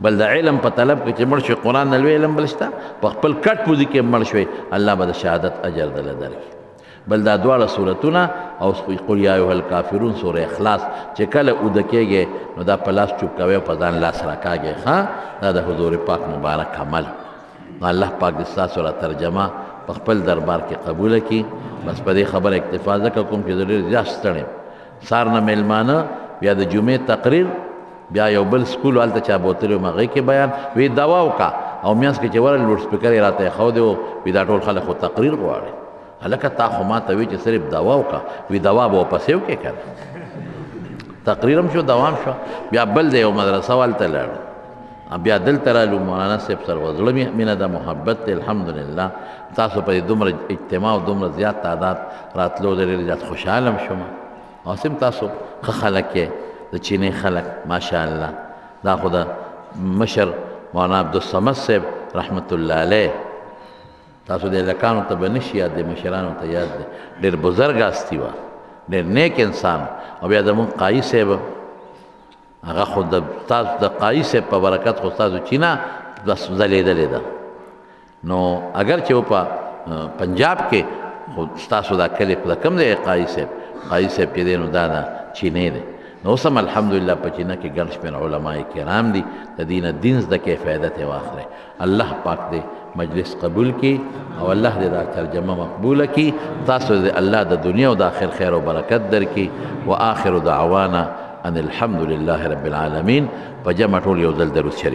بل د علم په طلب کې چې مړ شوی قرآن نه لوی علم بل شته په خپل کټ پوزي کې مړ شوی الله به د شهادت اجر دله درکړي بل دا دواړه صورتونه او قل یا ایها الکافرون سوره اخلاص چې کله اوده کېږي نو دا په لاس چوپ کوئ په ځان لاس راکاږئ ښه دا د حضور پاک مبارک عمل نو الله پاک دې ستاسو را ترجمه په خپل دربار کې قبوله کړي بس په دې خبره اکتفا ځکه کوم چې زه ډېر زیات ستړی یم سهار نه میلمانه بیا د جمعې تقریر بیا یو بل سکول هلته چا بوتلی وم هغې کې بیان وی دوا وکړه او میانځ کې چې ورغلې لوډ سپیکر یې راته ایښودی و وي دا ټول خلک خو تقریر غواړي هلکه تا خو ما ته وی چې صرف دوا وکړه وي دوا به ورپسې وکړې که نه تقریر هم شو دوا هم شوه بیا بل دی یو مدرسه هلته لاړو بیا دلته رالو مولانا صاحب سره زړه مینه ده محبت دی الحمدلله تاسو په دې دومره اجتماع او دومره زیات تعداد راتلو ډېر زیات خوشحاله هم شوم او سم تاسو ښه خلک یې د چینی خلک ماشاءالله دا خو د مشر مولانا عبدالصمد صاحب رحمت الله علیه تاسو د هلکانو ته به نشي یاد دی مشرانو ته یاد دی ډېر بزرګ هستي وه ډېر نیک انسان او بیا زمونږ قایي صاحب هغه خو د تاسو د قایي صاحب په برکت خو ستاسو چینه بس ځلېدلې ده نو اگر چې و په پنجاب کې خو ستاسو دا کلي د کوم دی قایي صاحب چې دی نو دا د چینې دی نو اوس هم الحمدلله په چینه کې ګڼ شمېر علما کرام دي د دین دین زده کې فایده ترې واخلئ الله پاک دې مجلس قبول کی او الله دې دا ترجمه مقبوله کی تاسو دې الله د دنیا او د آخر خیر او برکت درکړي و آخر دعوانا ان الحمد لله رب العالمین په جمع ټول یو ځل درود شریف